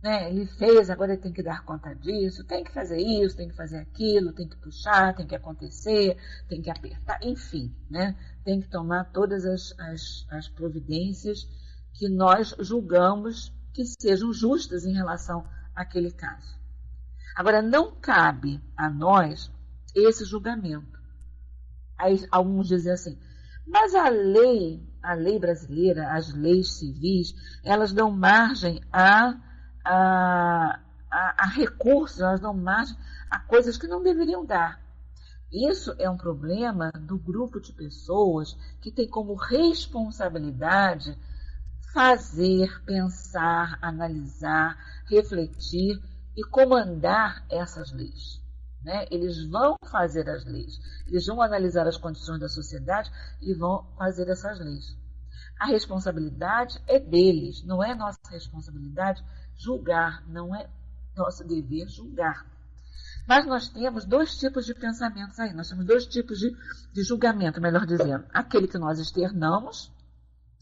né? Ele fez, agora ele tem que dar conta disso, tem que fazer isso, tem que fazer aquilo, tem que puxar, tem que acontecer, tem que apertar, enfim, né? Tem que tomar todas as providências que nós julgamos que sejam justas em relação àquele caso. Agora, não cabe a nós esse julgamento. Aí, alguns dizem assim, mas a lei brasileira, as leis civis, elas dão margem a recursos, elas dão margem a coisas que não deveriam dar. Isso é um problema do grupo de pessoas que tem como responsabilidade fazer, pensar, analisar, refletir e comandar essas leis. Né? Eles vão fazer as leis, eles vão analisar as condições da sociedade e vão fazer essas leis. A responsabilidade é deles, não é nossa responsabilidade julgar, não é nosso dever julgar. Mas nós temos dois tipos de pensamentos aí, nós temos dois tipos de julgamento, melhor dizendo. Aquele que nós externamos,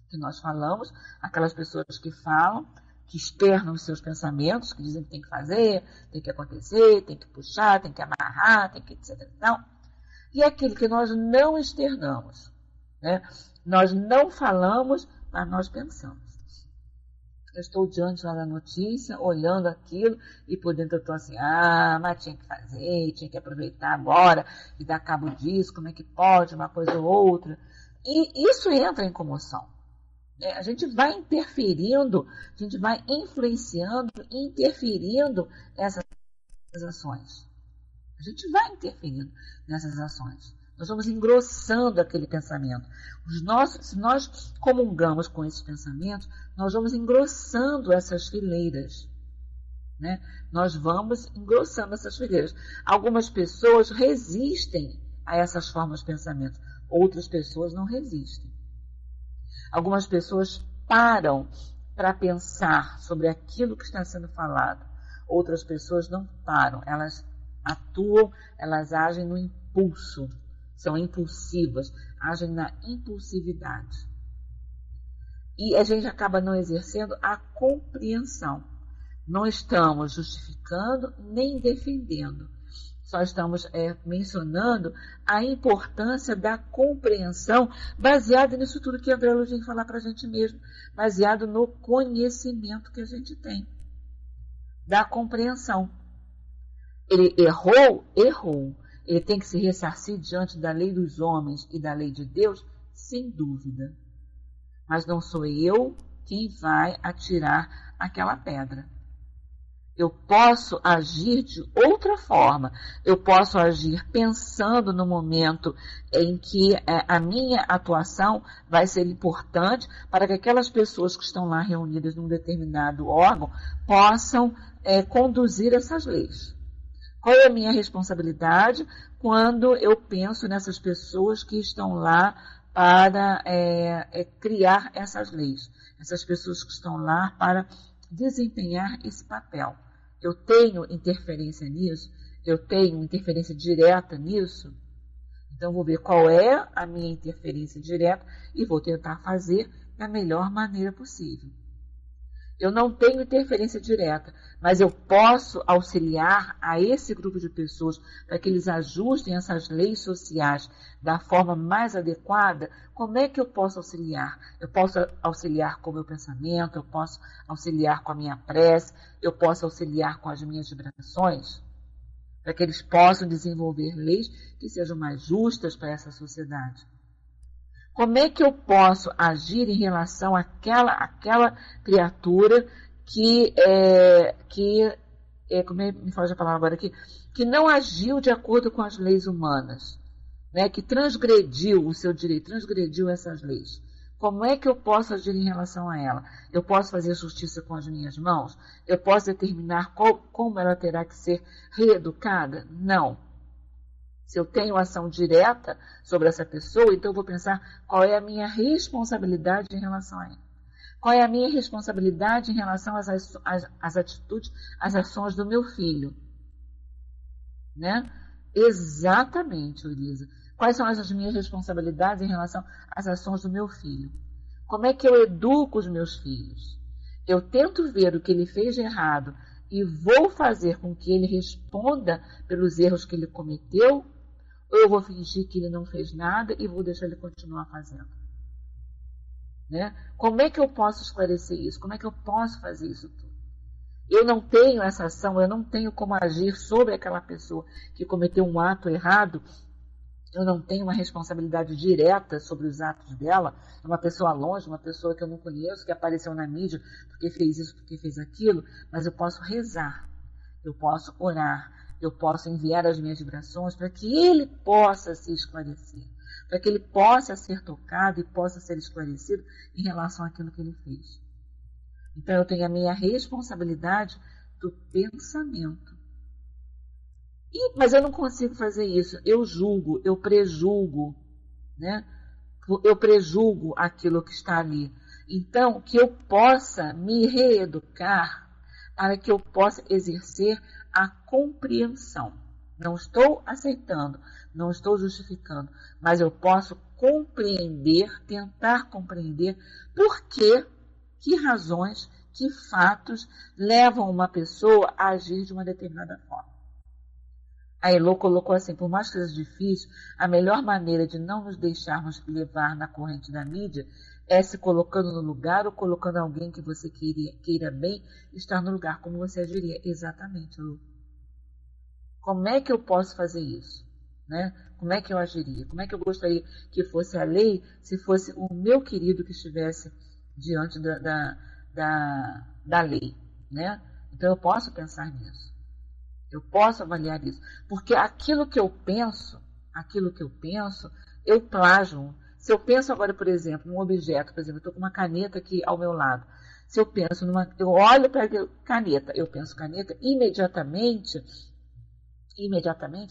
que nós falamos, aquelas pessoas que falam, que externam os seus pensamentos, que dizem que tem que fazer, tem que acontecer, tem que puxar, tem que amarrar, tem que etc. E aquele que nós não externamos, né? Nós não falamos, mas nós pensamos. Eu estou diante lá da notícia, olhando aquilo, e por dentro eu estou assim, mas tinha que fazer, tinha que aproveitar agora, e dar cabo disso, como é que pode, uma coisa ou outra. E isso entra em comoção. A gente vai interferindo, a gente vai influenciando, interferindo essas ações. A gente vai interferindo nessas ações. Nós vamos engrossando aquele pensamento. Se nós comungamos com esses pensamentos, nós vamos engrossando essas fileiras. Né? Nós vamos engrossando essas fileiras. Algumas pessoas resistem a essas formas de pensamento. Outras pessoas não resistem. Algumas pessoas param para pensar sobre aquilo que está sendo falado. Outras pessoas não param. Elas atuam, elas agem no impulso. São impulsivas, agem na impulsividade. E a gente acaba não exercendo a compreensão. Não estamos justificando nem defendendo. Só estamos mencionando a importância da compreensão baseada nisso tudo que André Luiz vem falar para a gente mesmo, baseado no conhecimento que a gente tem, da compreensão. Ele errou. Ele tem que se ressarcir diante da lei dos homens e da lei de Deus, sem dúvida. Mas não sou eu quem vai atirar aquela pedra. Eu posso agir de outra forma. Eu posso agir pensando no momento em que a minha atuação vai ser importante para que aquelas pessoas que estão lá reunidas num determinado órgão possam conduzir essas leis. Qual é a minha responsabilidade quando eu penso nessas pessoas que estão lá para criar essas leis? Essas pessoas que estão lá para desempenhar esse papel. Eu tenho interferência nisso? Eu tenho interferência direta nisso? Então, vou ver qual é a minha interferência direta e vou tentar fazer da melhor maneira possível. Eu não tenho interferência direta, mas eu posso auxiliar a esse grupo de pessoas para que eles ajustem essas leis sociais da forma mais adequada. Como é que eu posso auxiliar? Eu posso auxiliar com o meu pensamento, eu posso auxiliar com a minha prece, eu posso auxiliar com as minhas vibrações, para que eles possam desenvolver leis que sejam mais justas para essa sociedade. Como é que eu posso agir em relação àquela criatura como me foge a palavra agora aqui, que não agiu de acordo com as leis humanas, né, que transgrediu o seu direito, transgrediu essas leis? Como é que eu posso agir em relação a ela? Eu posso fazer justiça com as minhas mãos? Eu posso determinar como ela terá que ser reeducada? Não. Se eu tenho ação direta sobre essa pessoa, então eu vou pensar qual é a minha responsabilidade em relação a ela. Qual é a minha responsabilidade em relação às atitudes, às ações do meu filho? Né? Exatamente, Elisa. Quais são as minhas responsabilidades em relação às ações do meu filho? Como é que eu educo os meus filhos? Eu tento ver o que ele fez de errado e vou fazer com que ele responda pelos erros que ele cometeu, ou eu vou fingir que ele não fez nada e vou deixar ele continuar fazendo? Né? Como é que eu posso esclarecer isso? Como é que eu posso fazer isso tudo? Eu não tenho essa ação, eu não tenho como agir sobre aquela pessoa que cometeu um ato errado, eu não tenho uma responsabilidade direta sobre os atos dela, é uma pessoa longe, uma pessoa que eu não conheço, que apareceu na mídia porque fez isso, porque fez aquilo, mas eu posso rezar, eu posso orar, eu posso enviar as minhas vibrações para que ele possa se esclarecer, para que ele possa ser tocado e possa ser esclarecido em relação àquilo que ele fez. Então eu tenho a minha responsabilidade do pensamento. Mas eu não consigo fazer isso. Eu julgo, eu prejulgo, né? Eu prejulgo aquilo que está ali. Então, que eu possa me reeducar para que eu possa exercer a compreensão. Não estou aceitando, não estou justificando, mas eu posso compreender, tentar compreender por quê, que razões, que fatos levam uma pessoa a agir de uma determinada forma. A Elô colocou assim, por mais que seja difícil, a melhor maneira de não nos deixarmos levar na corrente da mídia é se colocando no lugar ou colocando alguém que você queira bem estar no lugar, como você agiria. Exatamente, Elô. Como é que eu posso fazer isso? Né? Como é que eu agiria? Como é que eu gostaria que fosse a lei se fosse o meu querido que estivesse diante da lei? Né? Então eu posso pensar nisso. Eu posso avaliar isso. Porque aquilo que eu penso, eu plasmo. Se eu penso agora, por exemplo, num objeto, por exemplo, eu estou com uma caneta aqui ao meu lado. Se eu penso eu olho para a caneta, eu penso caneta, imediatamente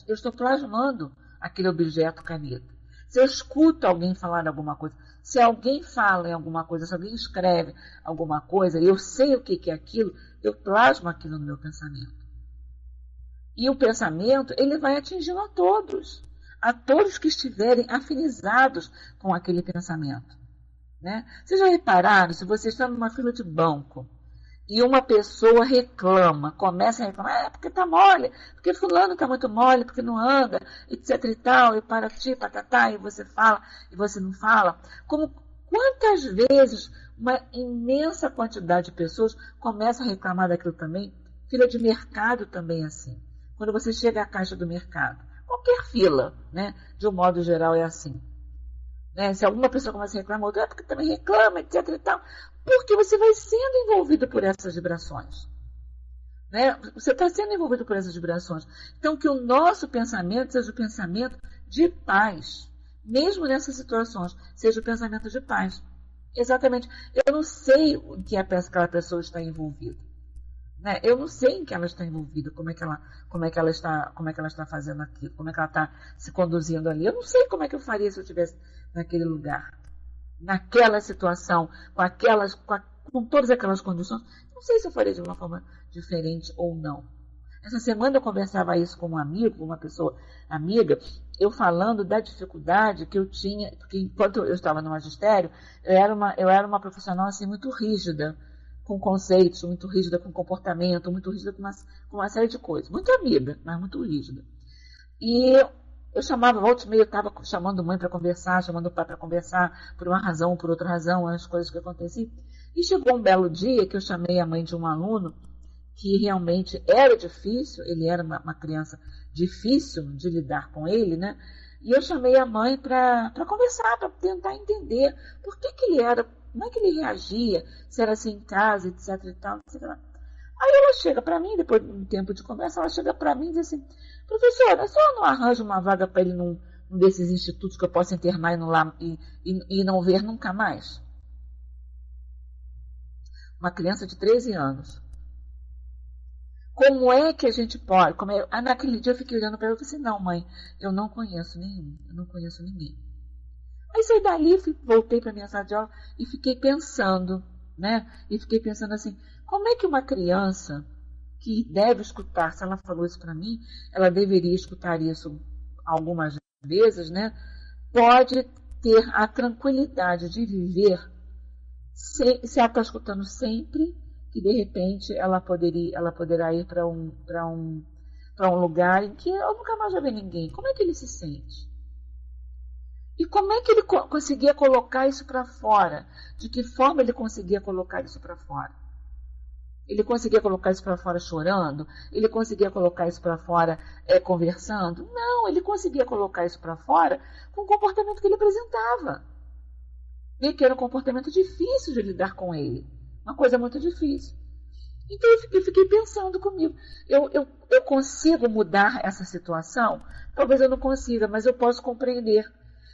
eu estou plasmando aquele objeto caneta. Se eu escuto alguém falar alguma coisa, se alguém fala em alguma coisa, se alguém escreve alguma coisa, e eu sei o que é aquilo, eu plasmo aquilo no meu pensamento. E o pensamento, ele vai atingindo a todos que estiverem afinizados com aquele pensamento. Né? Vocês já repararam, se você está numa fila de banco, e uma pessoa começa a reclamar, porque tá mole, porque fulano tá muito mole, porque não anda, etc e tal, e patatá, e você fala, e você não fala. Quantas vezes uma imensa quantidade de pessoas começa a reclamar daquilo também? Fila de mercado também é assim. Quando você chega à caixa do mercado, qualquer fila, né, de um modo geral é assim. Né? Se alguma pessoa começa a reclamar, outra porque também reclama, etc e tal, porque você vai sendo envolvido por essas vibrações. Né? Você está sendo envolvido por essas vibrações. Então, que o nosso pensamento seja o pensamento de paz. Mesmo nessas situações, seja o pensamento de paz. Exatamente. Eu não sei o que aquela pessoa está envolvida. Né? Eu não sei em que ela está envolvida, como é que ela está fazendo aquilo, como é que ela está se conduzindo ali. Eu não sei como é que eu faria se eu estivesse naquele lugar, naquela situação, com todas aquelas condições. Não sei se eu faria de uma forma diferente ou não. Essa semana eu conversava isso com um amigo, uma pessoa amiga, eu falando da dificuldade que eu tinha, porque enquanto eu estava no magistério, eu era uma profissional assim muito rígida, com conceitos, muito rígida com comportamento, muito rígida com uma série de coisas. Muito amiga, mas muito rígida. E eu chamava, volta e meia, eu estava chamando mãe para conversar, chamando o pai para conversar, por uma razão ou por outra razão, as coisas que aconteciam. E chegou um belo dia que eu chamei a mãe de um aluno que realmente era difícil, ele era uma criança difícil de lidar com ele, né? E eu chamei a mãe para conversar, para tentar entender por que ele era, como é que ele reagia, se era assim em casa, etc e tal, etc. Aí ela chega para mim, depois de um tempo de conversa, ela chega para mim e diz assim, professora, a senhora não arranja uma vaga para ele num desses institutos que eu possa internar e não ver nunca mais? Uma criança de 13 anos. Como é que a gente pode? Naquele dia eu fiquei olhando para ela e falei assim, não, mãe, eu não conheço ninguém. Aí saí dali, voltei para a minha sala de aula e fiquei pensando, né? E fiquei pensando assim, como é que uma criança que deve escutar, se ela falou isso para mim, ela deveria escutar isso algumas vezes, né? Pode ter a tranquilidade de viver se ela está escutando sempre, que de repente ela poderá ir para um lugar em que eu nunca mais vou ver ninguém. Como é que ele se sente? E como é que ele conseguia colocar isso para fora? De que forma ele conseguia colocar isso para fora? Ele conseguia colocar isso para fora chorando? Ele conseguia colocar isso para fora conversando? Não, ele conseguia colocar isso para fora com o comportamento que ele apresentava. E que era um comportamento difícil de lidar com ele. Uma coisa muito difícil. Então eu fiquei pensando comigo. Eu consigo mudar essa situação? Talvez eu não consiga, mas eu posso compreender.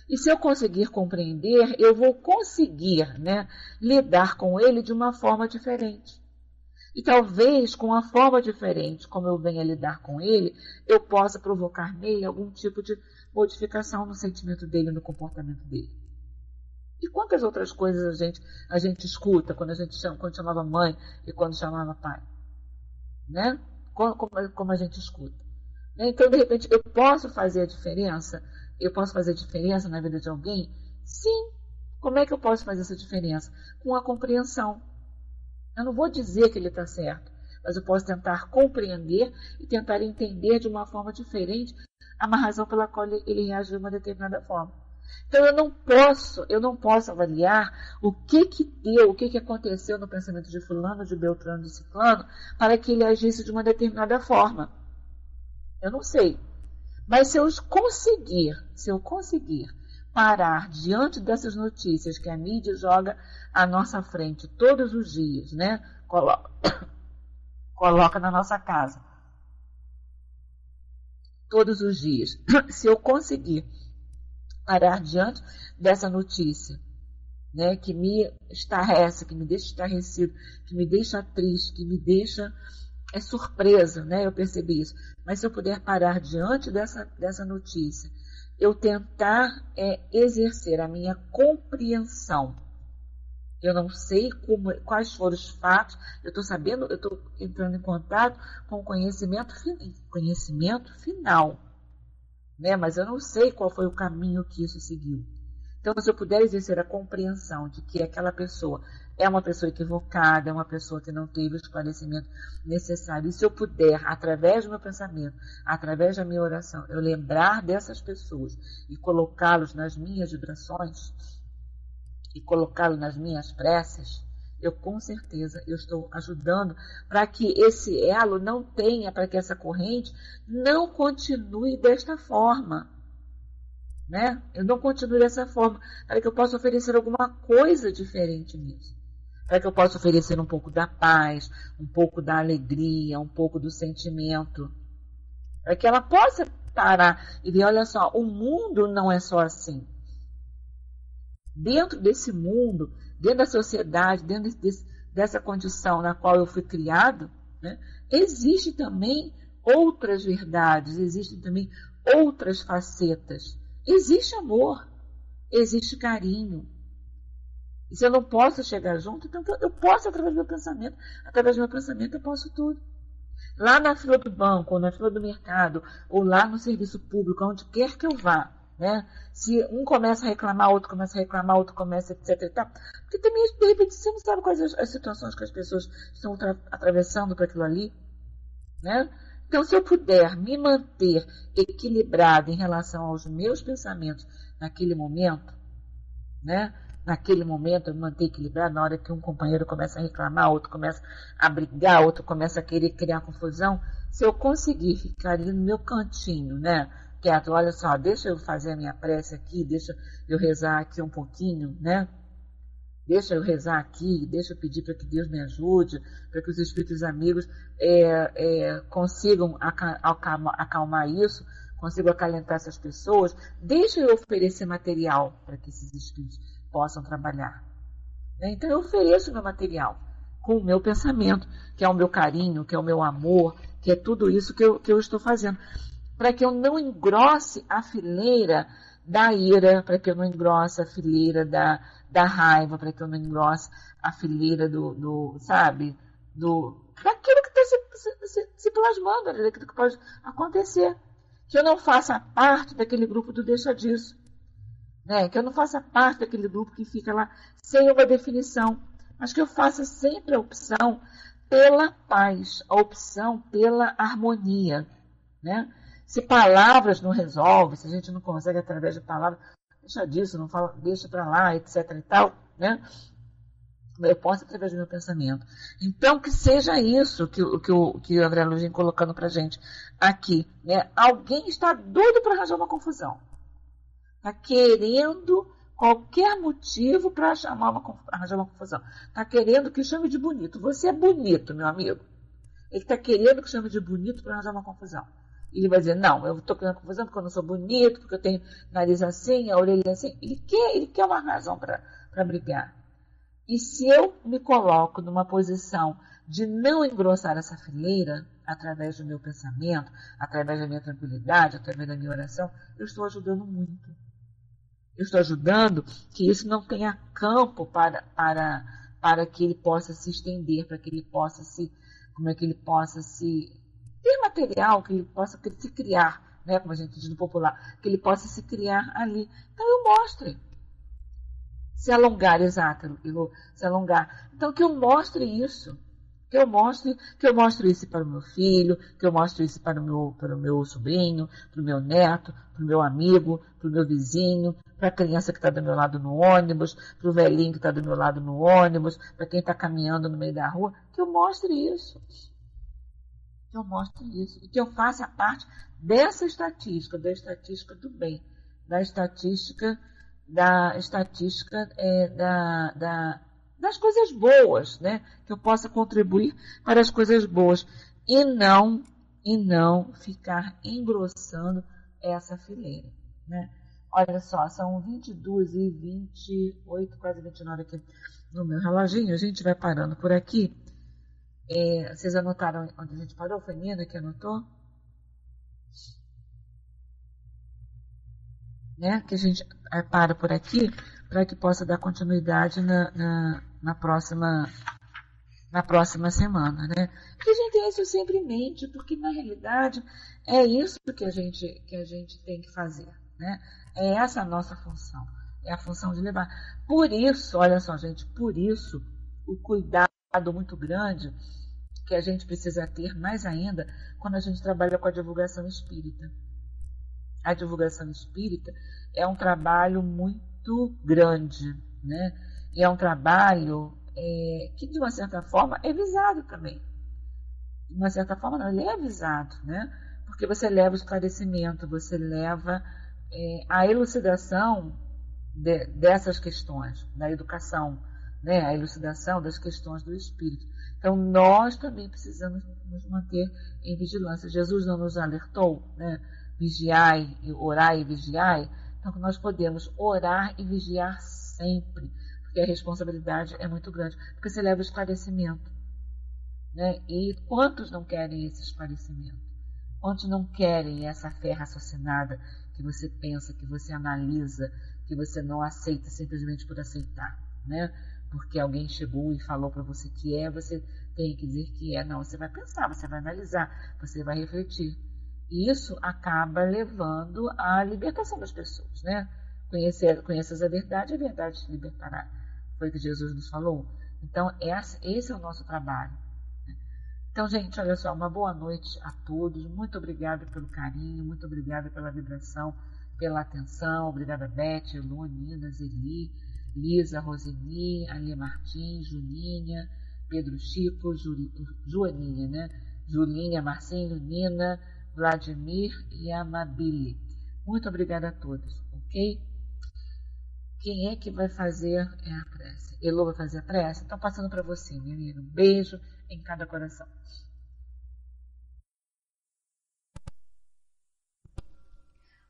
E se eu conseguir compreender, eu vou conseguir, né, lidar com ele de uma forma diferente. E talvez com uma forma diferente, como eu venha lidar com ele, eu possa provocar nele algum tipo de modificação no sentimento dele, no comportamento dele. E quantas outras coisas a gente escuta quando chamava mãe e quando chamava pai? Né? Como a gente escuta. Então, de repente, eu posso fazer a diferença? Eu posso fazer a diferença na vida de alguém? Sim. Como é que eu posso fazer essa diferença? Com a compreensão. Eu não vou dizer que ele está certo, mas eu posso tentar compreender e tentar entender de uma forma diferente a razão pela qual ele reage de uma determinada forma. Então eu não posso avaliar o que deu, o que aconteceu no pensamento de fulano, de Beltrano, de Ciclano, para que ele agisse de uma determinada forma. Eu não sei. Mas se eu conseguir parar diante dessas notícias que a mídia joga à nossa frente todos os dias, né? Coloca na nossa casa todos os dias. Se eu conseguir parar diante dessa notícia, né, que me estarrece, que me deixa estarrecido, que me deixa triste, que me deixa surpresa, né? Eu percebi isso. Mas se eu puder parar diante dessa notícia, eu tentar exercer a minha compreensão. Eu não sei quais foram os fatos, eu estou entrando em contato com o conhecimento final, né? Mas eu não sei qual foi o caminho que isso seguiu. Então, se eu puder exercer a compreensão de que aquela pessoa é uma pessoa equivocada, é uma pessoa que não teve o esclarecimento necessário, e se eu puder, através do meu pensamento, através da minha oração, eu lembrar dessas pessoas e colocá-los nas minhas vibrações, e colocá-los nas minhas preces, eu com certeza eu estou ajudando para que esse elo não tenha, para que essa corrente não continue desta forma. Né? Eu não continuo dessa forma, para que eu possa oferecer alguma coisa diferente nisso. Para que eu possa oferecer um pouco da paz, um pouco da alegria, um pouco do sentimento. Para que ela possa parar e ver, olha só, o mundo não é só assim. Dentro desse mundo, dentro da sociedade, dentro dessa condição na qual eu fui criado, né, existe também outras verdades, existem também outras facetas. Existe amor, existe carinho. E se eu não posso chegar junto, então eu posso através do meu pensamento. Através do meu pensamento eu posso tudo. Lá na fila do banco, ou na fila do mercado, ou lá no serviço público, onde quer que eu vá, né? Se um começa a reclamar, outro começa a reclamar, outro começa, etc. E tal. Porque também, de repente, você não sabe quais as situações que as pessoas estão atravessando para aquilo ali, né? Então, se eu puder me manter equilibrado em relação aos meus pensamentos naquele momento, né? Naquele momento, eu me manter equilibrado na hora que um companheiro começa a reclamar, outro começa a brigar, outro começa a querer criar confusão, se eu conseguir ficar ali no meu cantinho, né? Quieto, olha só, deixa eu fazer a minha prece aqui, deixa eu rezar aqui um pouquinho, né? Deixa eu rezar aqui, deixa eu pedir para que Deus me ajude, para que os espíritos amigos consigam acalmar isso, consigam acalentar essas pessoas. Deixa eu oferecer material para que esses espíritos possam trabalhar. Então eu ofereço meu material com o meu pensamento, que é o meu carinho, que é o meu amor, que é tudo isso que eu estou fazendo. Para que eu não engrosse a fileira da ira, para que eu não engrosse a fileira da raiva, para que eu não engrosse a fileira daquilo que está se plasmando, daquilo que pode acontecer. Que eu não faça parte daquele grupo do deixa disso. Né? Que eu não faça parte daquele grupo que fica lá sem uma definição. Mas que eu faça sempre a opção pela paz, a opção pela harmonia. Né? Se palavras não resolvem, se a gente não consegue através de palavras, deixa disso, não fala, deixa para lá, etc. e tal, né? Eu posso através do meu pensamento. Então, que seja isso que o André Luiz vem colocando para a gente aqui. Né? Alguém está doido para arranjar uma confusão. Está querendo qualquer motivo para arranjar uma confusão. Está querendo que chame de bonito. Você é bonito, meu amigo. Ele está querendo que chame de bonito para arranjar uma confusão. Ele vai dizer, não, eu estou criando confusão porque eu não sou bonito, porque eu tenho nariz assim, a orelha assim. Ele quer uma razão para brigar. E se eu me coloco numa posição de não engrossar essa fileira, através do meu pensamento, através da minha tranquilidade, através da minha oração, eu estou ajudando muito. Eu estou ajudando que isso não tenha campo para que ele possa se estender, para que ele possa ter material, que ele possa se criar, né, como a gente diz no popular, que ele possa se criar ali. Então eu mostre. Se alongar, exato, se alongar. Então que eu mostre isso. Que eu mostre isso para o meu filho, que eu mostre isso para o meu sobrinho, para o meu neto, para o meu amigo, para o meu vizinho, para a criança que está do meu lado no ônibus, para o velhinho que está do meu lado no ônibus, para quem está caminhando no meio da rua, que eu mostre isso. Que eu mostre isso. E que eu faça parte dessa estatística, da estatística do bem, da estatística das coisas boas, né? Que eu possa contribuir para as coisas boas e não ficar engrossando essa fileira, né? Olha só, são 22h28, quase 29 aqui no meu reloginho. A gente vai parando por aqui. Vocês anotaram onde a gente parou? Foi Nina que anotou? Né? Que a gente para por aqui para que possa dar continuidade na próxima semana, né? Que a gente tenha isso sempre em mente, porque na realidade é isso que a gente tem que fazer, né? É essa a nossa função, é a função de levar. Por isso, olha só, gente, por isso o cuidado muito grande que a gente precisa ter mais ainda quando a gente trabalha com a divulgação espírita. A divulgação espírita é um trabalho muito grande, né? E é um trabalho que, de uma certa forma, é visado também. De uma certa forma, não, ele é visado, né? Porque você leva o esclarecimento, você leva a elucidação dessas questões, da educação, né? A elucidação das questões do espírito. Então, nós também precisamos nos manter em vigilância. Jesus não nos alertou, né? Vigiai, orai e vigiai. Então, nós podemos orar e vigiar sempre, porque a responsabilidade é muito grande, porque você leva o esclarecimento, né? E quantos não querem esse esclarecimento? Quantos não querem essa fé raciocinada que você pensa, que você analisa, que você não aceita simplesmente por aceitar, né? Porque alguém chegou e falou para você que você tem que dizer que é. Não, você vai pensar, você vai analisar, você vai refletir. E isso acaba levando à libertação das pessoas, né? Conheças a verdade te libertará. Foi o que Jesus nos falou. Então, esse é o nosso trabalho. Então, gente, olha só, uma boa noite a todos. Muito obrigada pelo carinho, muito obrigada pela vibração, pela atenção. Obrigada, Beth, Lu, Nina, Zeli, Lisa, Roseni, Alia Martins, Juninha, Pedro Chico, Joaninha, né? Julinha, Marcinho, Nina, Vladimir e Amabile. Muito obrigada a todos, ok? Quem é que vai fazer a prece? Elô vai fazer a prece? Então, passando para você, menino. Um beijo em cada coração.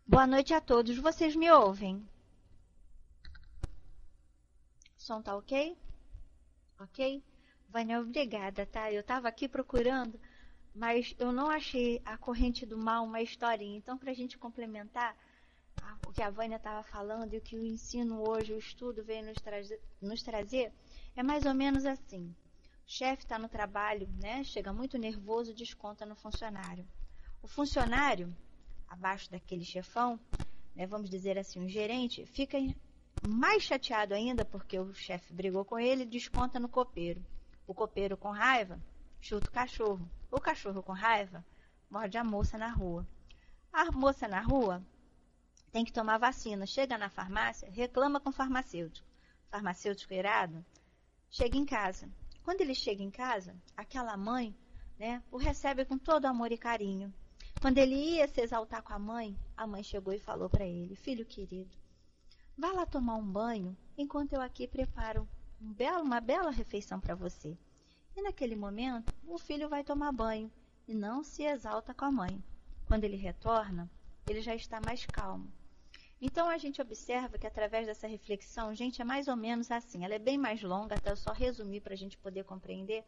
Boa noite a todos. Vocês me ouvem? O som tá ok? Ok? Vânia, obrigada, tá? Eu estava aqui procurando, mas eu não achei a corrente do mal uma historinha. Então, para a gente complementar o que a Vânia estava falando e o que o ensino hoje, o estudo veio nos trazer, é mais ou menos assim. O chefe está no trabalho, né? Chega muito nervoso, desconta no funcionário. O funcionário, abaixo daquele chefão, né, vamos dizer assim, o gerente, fica mais chateado ainda porque o chefe brigou com ele e desconta no copeiro. O copeiro com raiva chuta o cachorro. O cachorro com raiva morde a moça na rua. A moça na rua tem que tomar vacina. Chega na farmácia, reclama com o farmacêutico. O farmacêutico irado chega em casa. Quando ele chega em casa, aquela mãe, né, o recebe com todo amor e carinho. Quando ele ia se exaltar com a mãe chegou e falou para ele: filho querido, vá lá tomar um banho enquanto eu aqui preparo uma bela refeição para você. E naquele momento, o filho vai tomar banho e não se exalta com a mãe. Quando ele retorna, ele já está mais calmo. Então, a gente observa que através dessa reflexão, gente, é mais ou menos assim. Ela é bem mais longa, até eu só resumir para a gente poder compreender.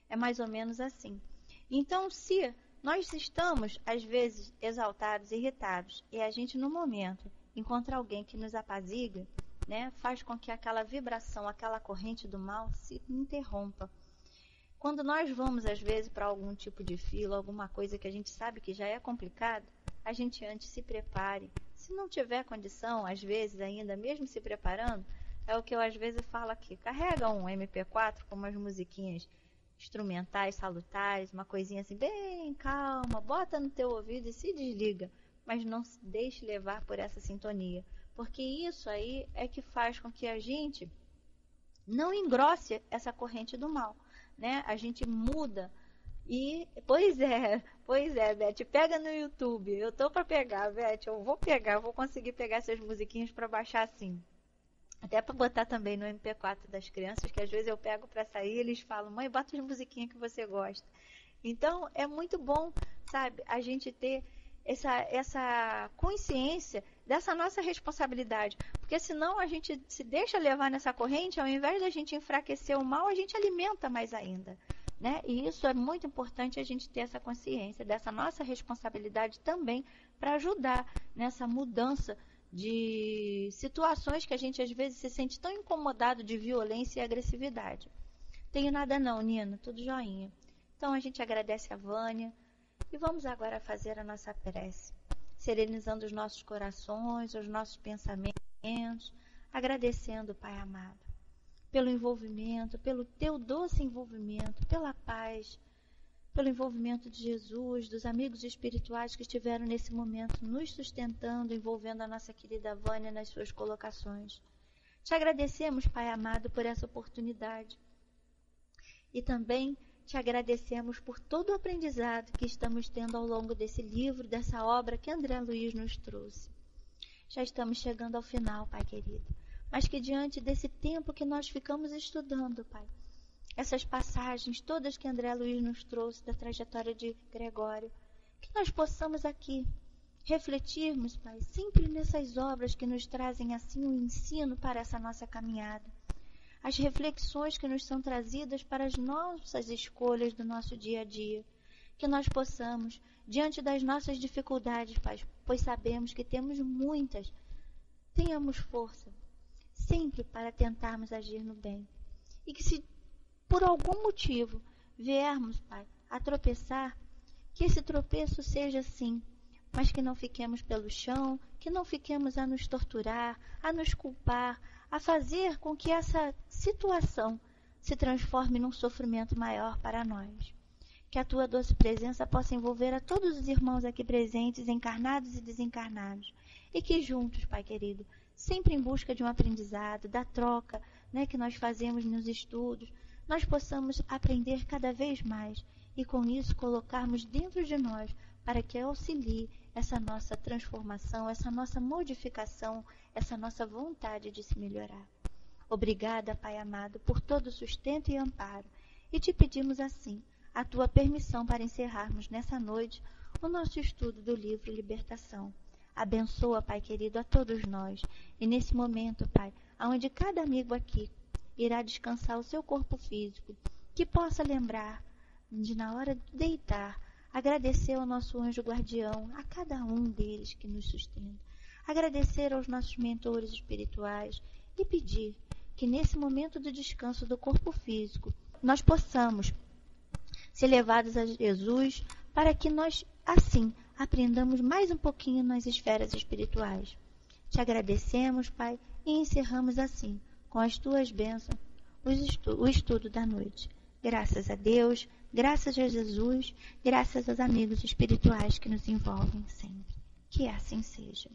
É mais ou menos assim. Então, se nós estamos, às vezes, exaltados, irritados, e a gente, no momento, encontra alguém que nos apazigue, né, faz com que aquela vibração, aquela corrente do mal se interrompa. Quando nós vamos, às vezes, para algum tipo de fila, alguma coisa que a gente sabe que já é complicado, a gente antes se prepare. Se não tiver condição, às vezes, ainda mesmo se preparando, é o que eu às vezes falo aqui. Carrega um MP4 com umas musiquinhas instrumentais salutares, uma coisinha assim bem calma, bota no teu ouvido e se desliga, mas não se deixe levar por essa sintonia, porque isso aí é que faz com que a gente não engrosse essa corrente do mal, né? A gente muda e, pois é, Beth, pega no YouTube, eu tô para pegar, Beth, eu vou conseguir pegar essas musiquinhas para baixar assim. Até para botar também no MP4 das crianças, que às vezes eu pego para sair e eles falam, mãe, bota as musiquinhas que você gosta. Então, é muito bom, sabe, a gente ter essa consciência dessa nossa responsabilidade. Porque senão a gente se deixa levar nessa corrente, ao invés da gente enfraquecer o mal, a gente alimenta mais ainda. Né? E isso é muito importante a gente ter essa consciência dessa nossa responsabilidade também para ajudar nessa mudança de situações que a gente às vezes se sente tão incomodado de violência e agressividade. Tenho nada não, Nina, tudo joinha. Então a gente agradece a Vânia e vamos agora fazer a nossa prece, serenizando os nossos corações, os nossos pensamentos, agradecendo, Pai amado, pelo envolvimento, pelo teu doce envolvimento, pela paz, pelo envolvimento de Jesus, dos amigos espirituais que estiveram nesse momento nos sustentando, envolvendo a nossa querida Vânia nas suas colocações. Te agradecemos, Pai amado, por essa oportunidade. E também te agradecemos por todo o aprendizado que estamos tendo ao longo desse livro, dessa obra que André Luiz nos trouxe. Já estamos chegando ao final, Pai querido. Mas que diante desse tempo que nós ficamos estudando, Pai, essas passagens todas que André Luiz nos trouxe da trajetória de Gregório, que nós possamos aqui refletirmos, Pai, sempre nessas obras que nos trazem assim um ensino para essa nossa caminhada. As reflexões que nos são trazidas para as nossas escolhas do nosso dia a dia. Que nós possamos, diante das nossas dificuldades, Pai, pois sabemos que temos muitas, tenhamos força, sempre para tentarmos agir no bem. E que se por algum motivo viermos, Pai, a tropeçar, que esse tropeço seja assim, mas que não fiquemos pelo chão, que não fiquemos a nos torturar, a nos culpar, a fazer com que essa situação se transforme num sofrimento maior para nós. Que a Tua doce presença possa envolver a todos os irmãos aqui presentes, encarnados e desencarnados, e que juntos, Pai querido, sempre em busca de um aprendizado, da troca, né, que nós fazemos nos estudos, nós possamos aprender cada vez mais e com isso colocarmos dentro de nós para que auxilie essa nossa transformação, essa nossa modificação, essa nossa vontade de se melhorar. Obrigada, Pai amado, por todo o sustento e amparo, e te pedimos assim a Tua permissão para encerrarmos nessa noite o nosso estudo do livro Libertação. Abençoa, Pai querido, a todos nós, e nesse momento, Pai, onde cada amigo aqui irá descansar o seu corpo físico, que possa lembrar de, na hora de deitar, agradecer ao nosso anjo guardião, a cada um deles que nos sustenta, agradecer aos nossos mentores espirituais e pedir que nesse momento do descanso do corpo físico, nós possamos ser levados a Jesus para que nós, assim, aprendamos mais um pouquinho nas esferas espirituais. Te agradecemos, Pai, e encerramos assim, com as Tuas bênçãos, o estudo da noite. Graças a Deus, graças a Jesus, graças aos amigos espirituais que nos envolvem sempre. Que assim seja.